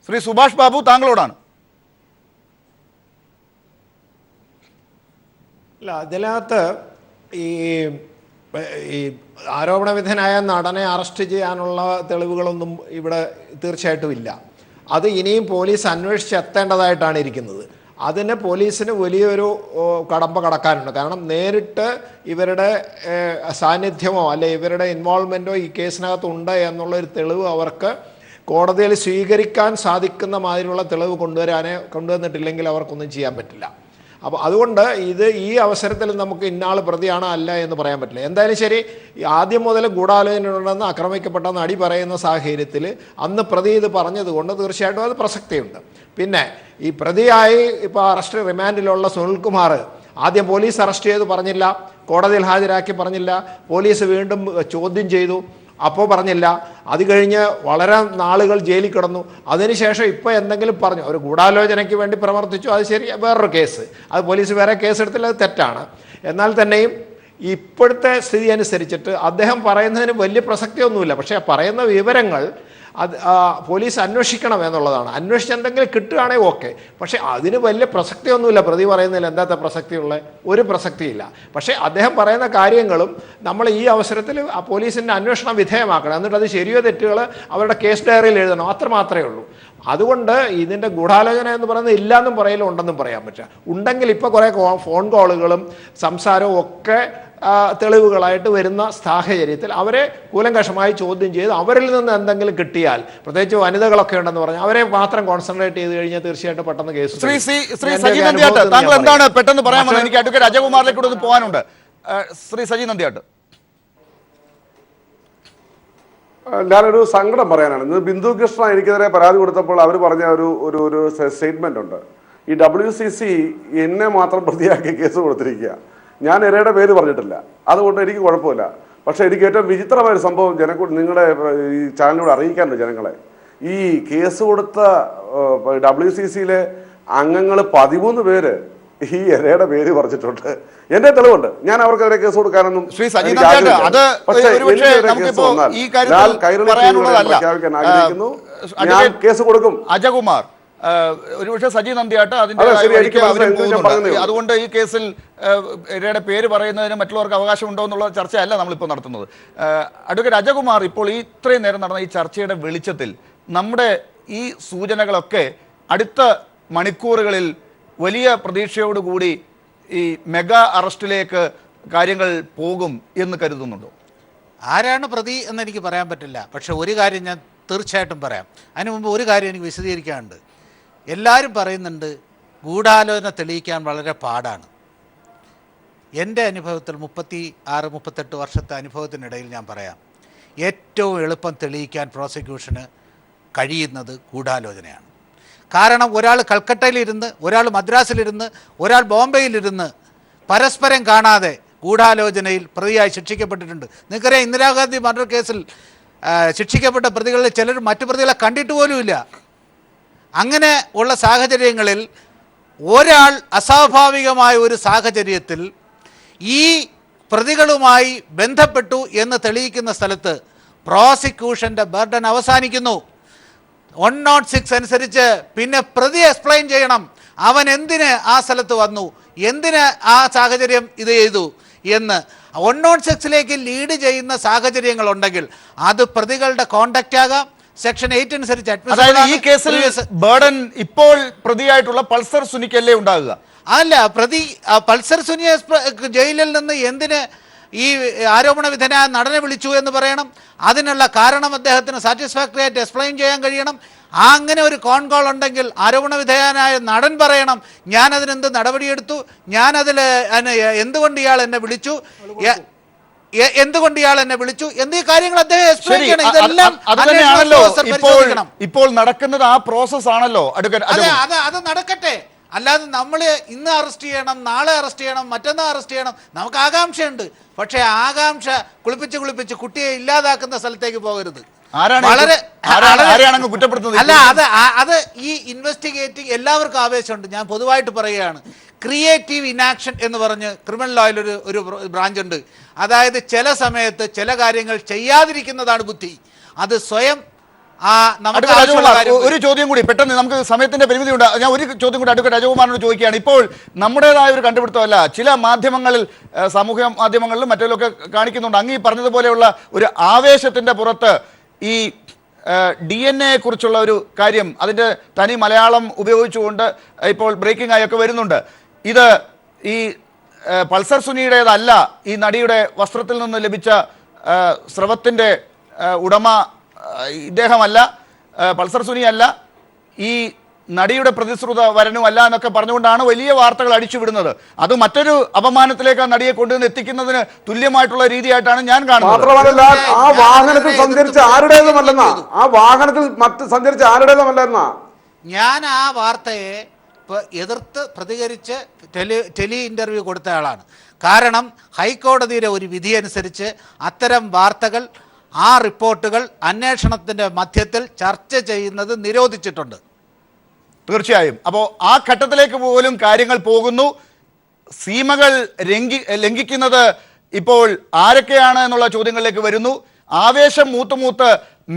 ശ്രീ സുഭാഷ് ബാബു, താങ്കളോടാണ്. അല്ല, അതിനകത്ത് ഈ ആരോപണ വിധേയനായ നടനെ അറസ്റ്റ് ചെയ്യാനുള്ള തെളിവുകളൊന്നും ഇവിടെ തീർച്ചയായിട്ടും ഇല്ല. അത് ഇനിയും പോലീസ് അന്വേഷിച്ചെത്തേണ്ടതായിട്ടാണ് ഇരിക്കുന്നത്. അതിന് പോലീസിന് വലിയൊരു കടമ്പ കടക്കാനുണ്ട്. കാരണം നേരിട്ട് ഇവരുടെ സാന്നിധ്യമോ അല്ലെ ഇവരുടെ ഇൻവോൾവ്മെൻറ്റോ ഈ കേസിനകത്തുണ്ട് എന്നുള്ളൊരു തെളിവ് അവർക്ക് കോടതിയിൽ സ്വീകരിക്കാൻ സാധിക്കുന്ന മാതിരിയുള്ള തെളിവ് കൊണ്ടുവന്നിട്ടില്ലെങ്കിൽ അവർക്കൊന്നും ചെയ്യാൻ പറ്റില്ല. അപ്പോൾ അതുകൊണ്ട് ഈ അവസരത്തിൽ നമുക്ക് ഇന്നാൾ പ്രതിയാണ് അല്ല എന്ന് പറയാൻ പറ്റില്ല. എന്തായാലും ശരി, ആദ്യം മുതൽ ഗൂഢാലോചനയുണ്ടെന്ന് ആക്രമിക്കപ്പെട്ട നടി പറയുന്ന സാഹചര്യത്തിൽ അന്ന് പ്രതി ഇത് പറഞ്ഞതുകൊണ്ട് തീർച്ചയായിട്ടും അത് പ്രസക്തിയുണ്ട്. പിന്നെ ഈ പ്രതിയായി ഇപ്പോൾ അറസ്റ്റ് റിമാൻഡിലുള്ള സുനിൽകുമാർ ആദ്യം പോലീസ് അറസ്റ്റ് ചെയ്ത് പറഞ്ഞില്ല, കോടതിയിൽ ഹാജരാക്കി പറഞ്ഞില്ല, പോലീസ് വീണ്ടും ചോദ്യം ചെയ്തു, അപ്പോൾ പറഞ്ഞില്ല. അത് കഴിഞ്ഞ് വളരെ നാളുകൾ ജയിലിൽ കിടന്നു. അതിനുശേഷം ഇപ്പോൾ എന്തെങ്കിലും പറഞ്ഞു, ഒരു ഗൂഢാലോചനയ്ക്ക് വേണ്ടി പ്രവർത്തിച്ചു, അത് ശരി, വേറൊരു കേസ്, അത് പോലീസ് വേറെ കേസെടുത്തില്ല, അത് തെറ്റാണ്. എന്നാൽ തന്നെയും ഇപ്പോഴത്തെ സ്ഥിതി അനുസരിച്ചിട്ട് അദ്ദേഹം പറയുന്നതിന് വലിയ പ്രസക്തിയൊന്നുമില്ല. പക്ഷേ പറയുന്ന വിവരങ്ങൾ അത് പോലീസ് അന്വേഷിക്കണം എന്നുള്ളതാണ്. അന്വേഷിച്ച് എന്തെങ്കിലും കിട്ടുകയാണെങ്കിൽ ഓക്കെ. പക്ഷേ അതിന് വലിയ പ്രസക്തിയൊന്നുമില്ല. പ്രതി പറയുന്നതിൽ എന്താ പ്രസക്തിയുള്ളത്? ഒരു പ്രസക്തിയില്ല. പക്ഷേ അദ്ദേഹം പറയുന്ന കാര്യങ്ങളും നമ്മൾ ഈ അവസരത്തിൽ പോലീസിൻ്റെ അന്വേഷണം വിധേയമാക്കണം. എന്നിട്ട് അത് ശരിയോ തെറ്റുകൾ അവരുടെ കേസ് ഡയറിയിൽ എഴുതണം, അത്രമാത്രമേ ഉള്ളൂ. അതുകൊണ്ട് ഇതിൻ്റെ ഗൂഢാലോചന എന്ന് പറയുന്നത് ഇല്ലയെന്നും പറയില്ല, ഉണ്ടെന്നും പറയാൻ പറ്റുക. ഉണ്ടെങ്കിൽ ഇപ്പോൾ കുറേ ഫോൺ കോളുകളും സംസാരവും ഒക്കെ തെളിവുകളായിട്ട് വരുന്ന സാഹചര്യത്തിൽ അവരെ കൂലങ്കഷമായി ചോദ്യം ചെയ്ത് അവരിൽ നിന്ന് എന്തെങ്കിലും കിട്ടിയാൽ, പ്രത്യേകിച്ച് വനിതകളൊക്കെ ഉണ്ടെന്ന് പറഞ്ഞാൽ അവരെ മാത്രം കോൺസെൻട്രേറ്റ് ചെയ്ത് കഴിഞ്ഞാൽ തീർച്ചയായിട്ടും പെട്ടെന്ന് കേസ്. ശ്രീ സജി നന്ദിയാട്ട്, താങ്കൾ എന്താണ് പെട്ടെന്ന് പറയാൻ വന്നത്? എനിക്ക് അഡ്വക്കേറ്റ് അജയകുമാറിലേക്ക് കൂടെ ഒന്ന് പോകാനുണ്ട്. ശ്രീ സജി നന്ദിയാട്ട്. ഞാനൊരു സങ്കടം പറയാനാണ്. ഇന്ന് ബിന്ദു കൃഷ്ണ എനിക്കെതിരെ പരാതി കൊടുത്തപ്പോൾ അവർ പറഞ്ഞ ഒരു സ്റ്റേറ്റ്മെന്റ് ഉണ്ട്. ഈ WCC എന്നെ മാത്രം പ്രതിയാക്കി കേസ് കൊടുത്തിരിക്കുക. ഞാൻ ഇരയുടെ പേര് പറഞ്ഞിട്ടില്ല, അതുകൊണ്ട് എനിക്ക് കുഴപ്പമില്ല. പക്ഷേ എനിക്ക് ഏറ്റവും വിചിത്രമായൊരു സംഭവം നിങ്ങളുടെ ഈ ചാനലിലൂടെ അറിയിക്കാനുണ്ട് ജനങ്ങളെ. ഈ കേസ് കൊടുത്ത WCCയിലെ അംഗങ്ങൾ 13 പേര് ഈ ഇരയുടെ പേര് പറഞ്ഞിട്ടുണ്ട്. എന്റെ തെളിവുണ്ട്. ഞാൻ അവർക്കെതിരെ കേസ് കൊടുക്കാനൊന്നും പ്രഖ്യാപിക്കാൻ ആഗ്രഹിക്കുന്നു. ഞാൻ കേസ് കൊടുക്കും. അജകുമാർ, ഒരുപക്ഷെ സജി നന്ദിയാട്ട് അതിന്റെ അതുകൊണ്ട് ഈ കേസിൽ ഇരയുടെ പേര് പറയുന്നതിന് മറ്റുള്ളവർക്ക് അവകാശമുണ്ടോ എന്നുള്ള ചർച്ചയല്ല നമ്മളിപ്പോൾ നടത്തുന്നത്. അഡ്വക്കേറ്റ് അജകുമാർ, ഇപ്പോൾ ഇത്രയും നേരം നടന്ന ഈ ചർച്ചയുടെ വെളിച്ചത്തിൽ നമ്മുടെ ഈ സൂചനകളൊക്കെ അടുത്ത മണിക്കൂറുകളിൽ വലിയ പ്രതീക്ഷയോടുകൂടി ഈ മെഗാ അറസ്റ്റിലേക്ക് കാര്യങ്ങൾ പോകും എന്ന് കരുതുന്നുണ്ടോ? ആരാണ് പ്രതി എന്നെനിക്ക് പറയാൻ പറ്റില്ല. പക്ഷെ ഒരു കാര്യം ഞാൻ തീർച്ചയായിട്ടും പറയാം. അതിനു മുമ്പ് ഒരു കാര്യം എനിക്ക് വിശദീകരിക്കാനുണ്ട്. എല്ലാവരും പറയുന്നുണ്ട് ഗൂഢാലോചന തെളിയിക്കാൻ വളരെ പാടാണ്. എൻ്റെ അനുഭവത്തിൽ 36-38 വർഷത്തെ അനുഭവത്തിനിടയിൽ ഞാൻ പറയാം, ഏറ്റവും എളുപ്പം തെളിയിക്കാൻ പ്രോസിക്യൂഷന് കഴിയുന്നത് ഗൂഢാലോചനയാണ്. കാരണം ഒരാൾ കൽക്കട്ടയിലിരുന്ന്, ഒരാൾ മദ്രാസിലിരുന്ന്, ഒരാൾ ബോംബെയിലിരുന്ന് പരസ്പരം കാണാതെ ഗൂഢാലോചനയിൽ പ്രതിയായി ശിക്ഷിക്കപ്പെട്ടിട്ടുണ്ട്. നിങ്ങൾക്കറിയാം, ഇന്ദിരാഗാന്ധി മർഡർ കേസിൽ ശിക്ഷിക്കപ്പെട്ട പ്രതികളിൽ ചിലർ മറ്റു പ്രതികളെ കണ്ടിട്ട് പോലുമില്ല. അങ്ങനെ ഉള്ള സാഹചര്യങ്ങളിൽ ഒരാൾ അസ്വാഭാവികമായ ഒരു സാഹചര്യത്തിൽ ഈ പ്രതികളുമായി ബന്ധപ്പെട്ടു എന്ന് തെളിയിക്കുന്ന സ്ഥലത്ത് പ്രോസിക്യൂഷൻ്റെ ബർഡൻ അവസാനിക്കുന്നു. 106 അനുസരിച്ച് പിന്നെ പ്രതി എക്സ്പ്ലെയിൻ ചെയ്യണം, അവൻ എന്തിന് ആ സ്ഥലത്ത് വന്നു, എന്തിന് ആ സാഹചര്യം ഇത് ചെയ്തു എന്ന്. 106ലേക്ക് ലീഡ് ചെയ്യുന്ന സാഹചര്യങ്ങളുണ്ടെങ്കിൽ അത് പ്രതികളുടെ കോണ്ടാക്റ്റ് ആകാം. സെക്ഷൻ 8 അനുസരിച്ച് അതായത് ഈ കേസിൽ ബർഡൻ ഇപ്പോൾ പ്രതിയായിട്ടുള്ള പൾസർ സുനിക്കല്ലേ ഉണ്ടാകുക? അല്ല, പ്രതി പൾസർ സുനിയെ ജയിലിൽ നിന്ന് എന്തിന് ഈ ആരോപണ വിധേയനായ നടനെ വിളിച്ചു എന്ന് പറയണം. അതിനുള്ള കാരണം അദ്ദേഹത്തിന് സാറ്റിസ്ഫാക്ടറി ആയിട്ട് എക്സ്പ്ലെയിൻ ചെയ്യാൻ കഴിയണം. അങ്ങനെ ഒരു കോൺ കോൾ ഉണ്ടെങ്കിൽ ആരോപണ വിധേയനായ നടൻ പറയണം, ഞാനതിനെന്ത് നടപടിയെടുത്തു, ഞാനതിൽ എന്തുകൊണ്ട് ഇയാൾ എന്നെ വിളിച്ചു, എന്തുകൊണ്ട് ഇയാൾ എന്നെ വിളിച്ചു എന്നീ കാര്യങ്ങൾ അദ്ദേഹം എക്സ്പ്ലെയിൻ ചെയ്യണം. ഇതെല്ലാം ഇപ്പോൾ നടക്കുന്നത് ആ പ്രോസസ് ആണല്ലോ. അത് നടക്കട്ടെ. അല്ലാതെ നമ്മൾ ഇന്ന് അറസ്റ്റ് ചെയ്യണം, നാളെ അറസ്റ്റ് ചെയ്യണം, മറ്റന്നാൾ അറസ്റ്റ് ചെയ്യണം, നമുക്ക് ആകാംക്ഷയുണ്ട്. പക്ഷേ ആകാംക്ഷ കുളിപ്പിച്ച് കുട്ടിയെ ഇല്ലാതാക്കുന്ന സ്ഥലത്തേക്ക് പോകരുത്. കുറ്റപ്പെടുത്തുന്നത് അല്ല, അത് ഈ ഇൻവെസ്റ്റിഗേറ്റിംഗ് എല്ലാവർക്കും ആവേശമുണ്ട്. ഞാൻ പൊതുവായിട്ട് പറയുകയാണ്, ക്രിയേറ്റീവ് ഇനാക്ഷൻ എന്ന് പറഞ്ഞ് ക്രിമിനൽ ലോയിൽ ഒരു ബ്രാഞ്ച് ഉണ്ട്. അതായത് ചില സമയത്ത് ചില കാര്യങ്ങൾ ചെയ്യാതിരിക്കുന്നതാണ് ബുദ്ധി. അത് സ്വയം ഒരു ചോദ്യം കൂടി പെട്ടെന്ന്, നമുക്ക് സമയത്തിന്റെ പരിമിതി ഉണ്ട്. ഞാൻ ഒരു ചോദ്യം കൂടി അഡ്വക്കേറ്റ് അജയകുമാറിനോട് ചോദിക്കുകയാണ്. ഇപ്പോൾ നമ്മുടേതായ ഒരു കണ്ടുപിടുത്തമല്ല, ചില മാധ്യമങ്ങളിൽ, സാമൂഹ്യ മാധ്യമങ്ങളിലും മറ്റൊക്കെ കാണിക്കുന്നുണ്ട്, അങ്ങ് ഈ പറഞ്ഞതുപോലെയുള്ള ഒരു ആവേശത്തിന്റെ പുറത്ത് ഈ DNA കുറിച്ചുള്ള ഒരു കാര്യം, അതിന്റെ തനി മലയാളം ഉപയോഗിച്ചുകൊണ്ട് ഇപ്പോൾ ബ്രേക്കിംഗ് ആയൊക്കെ വരുന്നുണ്ട്. ഇത് ഈ പൾസർ സുനിയുടേതല്ല, ഈ നടിയുടെ വസ്ത്രത്തിൽ നിന്ന് ലഭിച്ച സ്രവത്തിന്റെ ഉടമ ഇദ്ദേഹമല്ല, പൾസർ സുനിയല്ല, ഈ നടിയുടെ പ്രതിശ്രുത വരനുമല്ല എന്നൊക്കെ പറഞ്ഞുകൊണ്ടാണ് വലിയ വാർത്തകൾ അടിച്ചുവിടുന്നത്. അത് മറ്റൊരു അപമാനത്തിലേക്ക് ആ നടിയെ കൊണ്ടുവന്ന് എത്തിക്കുന്നതിന് തുല്യമായിട്ടുള്ള രീതിയായിട്ടാണ് ഞാൻ കാണുന്നത്. മാത്രമല്ല, ആ വാഹനത്തിൽ സഞ്ചരിച്ച ആരുടേതുമല്ലെന്നാ, ആ വാഹനത്തിൽ സഞ്ചരിച്ച ആരുടേതുമല്ലെന്നാ. ഞാൻ ആ വാർത്തയെ എതിർത്ത് പ്രതികരിച്ച് ടെലി ഇന്റർവ്യൂ കൊടുത്ത ആളാണ്. കാരണം ഹൈക്കോടതിയുടെ ഒരു വിധി അനുസരിച്ച് അത്തരം വാർത്തകൾ, ആ റിപ്പോർട്ടുകൾ അന്വേഷണത്തിൻ്റെ മധ്യത്തിൽ ചർച്ച ചെയ്യുന്നത് നിരോധിച്ചിട്ടുണ്ട്. തീർച്ചയായും. അപ്പോൾ ആ ഘട്ടത്തിലേക്ക് പോലും കാര്യങ്ങൾ പോകുന്നു. സീമകൾ ലംഘിക്കുന്നത് ഇപ്പോൾ ആരൊക്കെയാണ് എന്നുള്ള ചോദ്യങ്ങളിലേക്ക് വരുന്നു. ആവേശം മൂത്ത്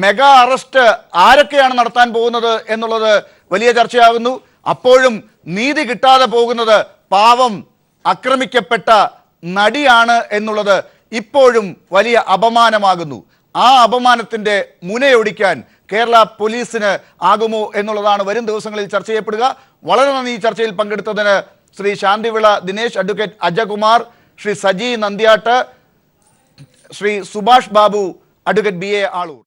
മെഗാ അറസ്റ്റ് ആരൊക്കെയാണ് നടത്താൻ പോകുന്നത് എന്നുള്ളത് വലിയ ചർച്ചയാകുന്നു. അപ്പോഴും നീതി കിട്ടാതെ പോകുന്നത് പാവം ആക്രമിക്കപ്പെട്ട നടിയാണ് എന്നുള്ളത് ഇപ്പോഴും വലിയ അപമാനമാകുന്നു. ആ അപമാനത്തിന്റെ മുനയൊടിക്കാൻ കേരള പോലീസിന് ആകുമോ എന്നുള്ളതാണ് വരും ദിവസങ്ങളിൽ ചർച്ച ചെയ്യപ്പെടുക. വളരെ നന്ദി ഈ ചർച്ചയിൽ പങ്കെടുത്തതിന് Shri Shanthivila Dinesh, advocate Ajakumar, Shri Saji Nandyattu, Shri Subhash Babu, advocate BA Aloor.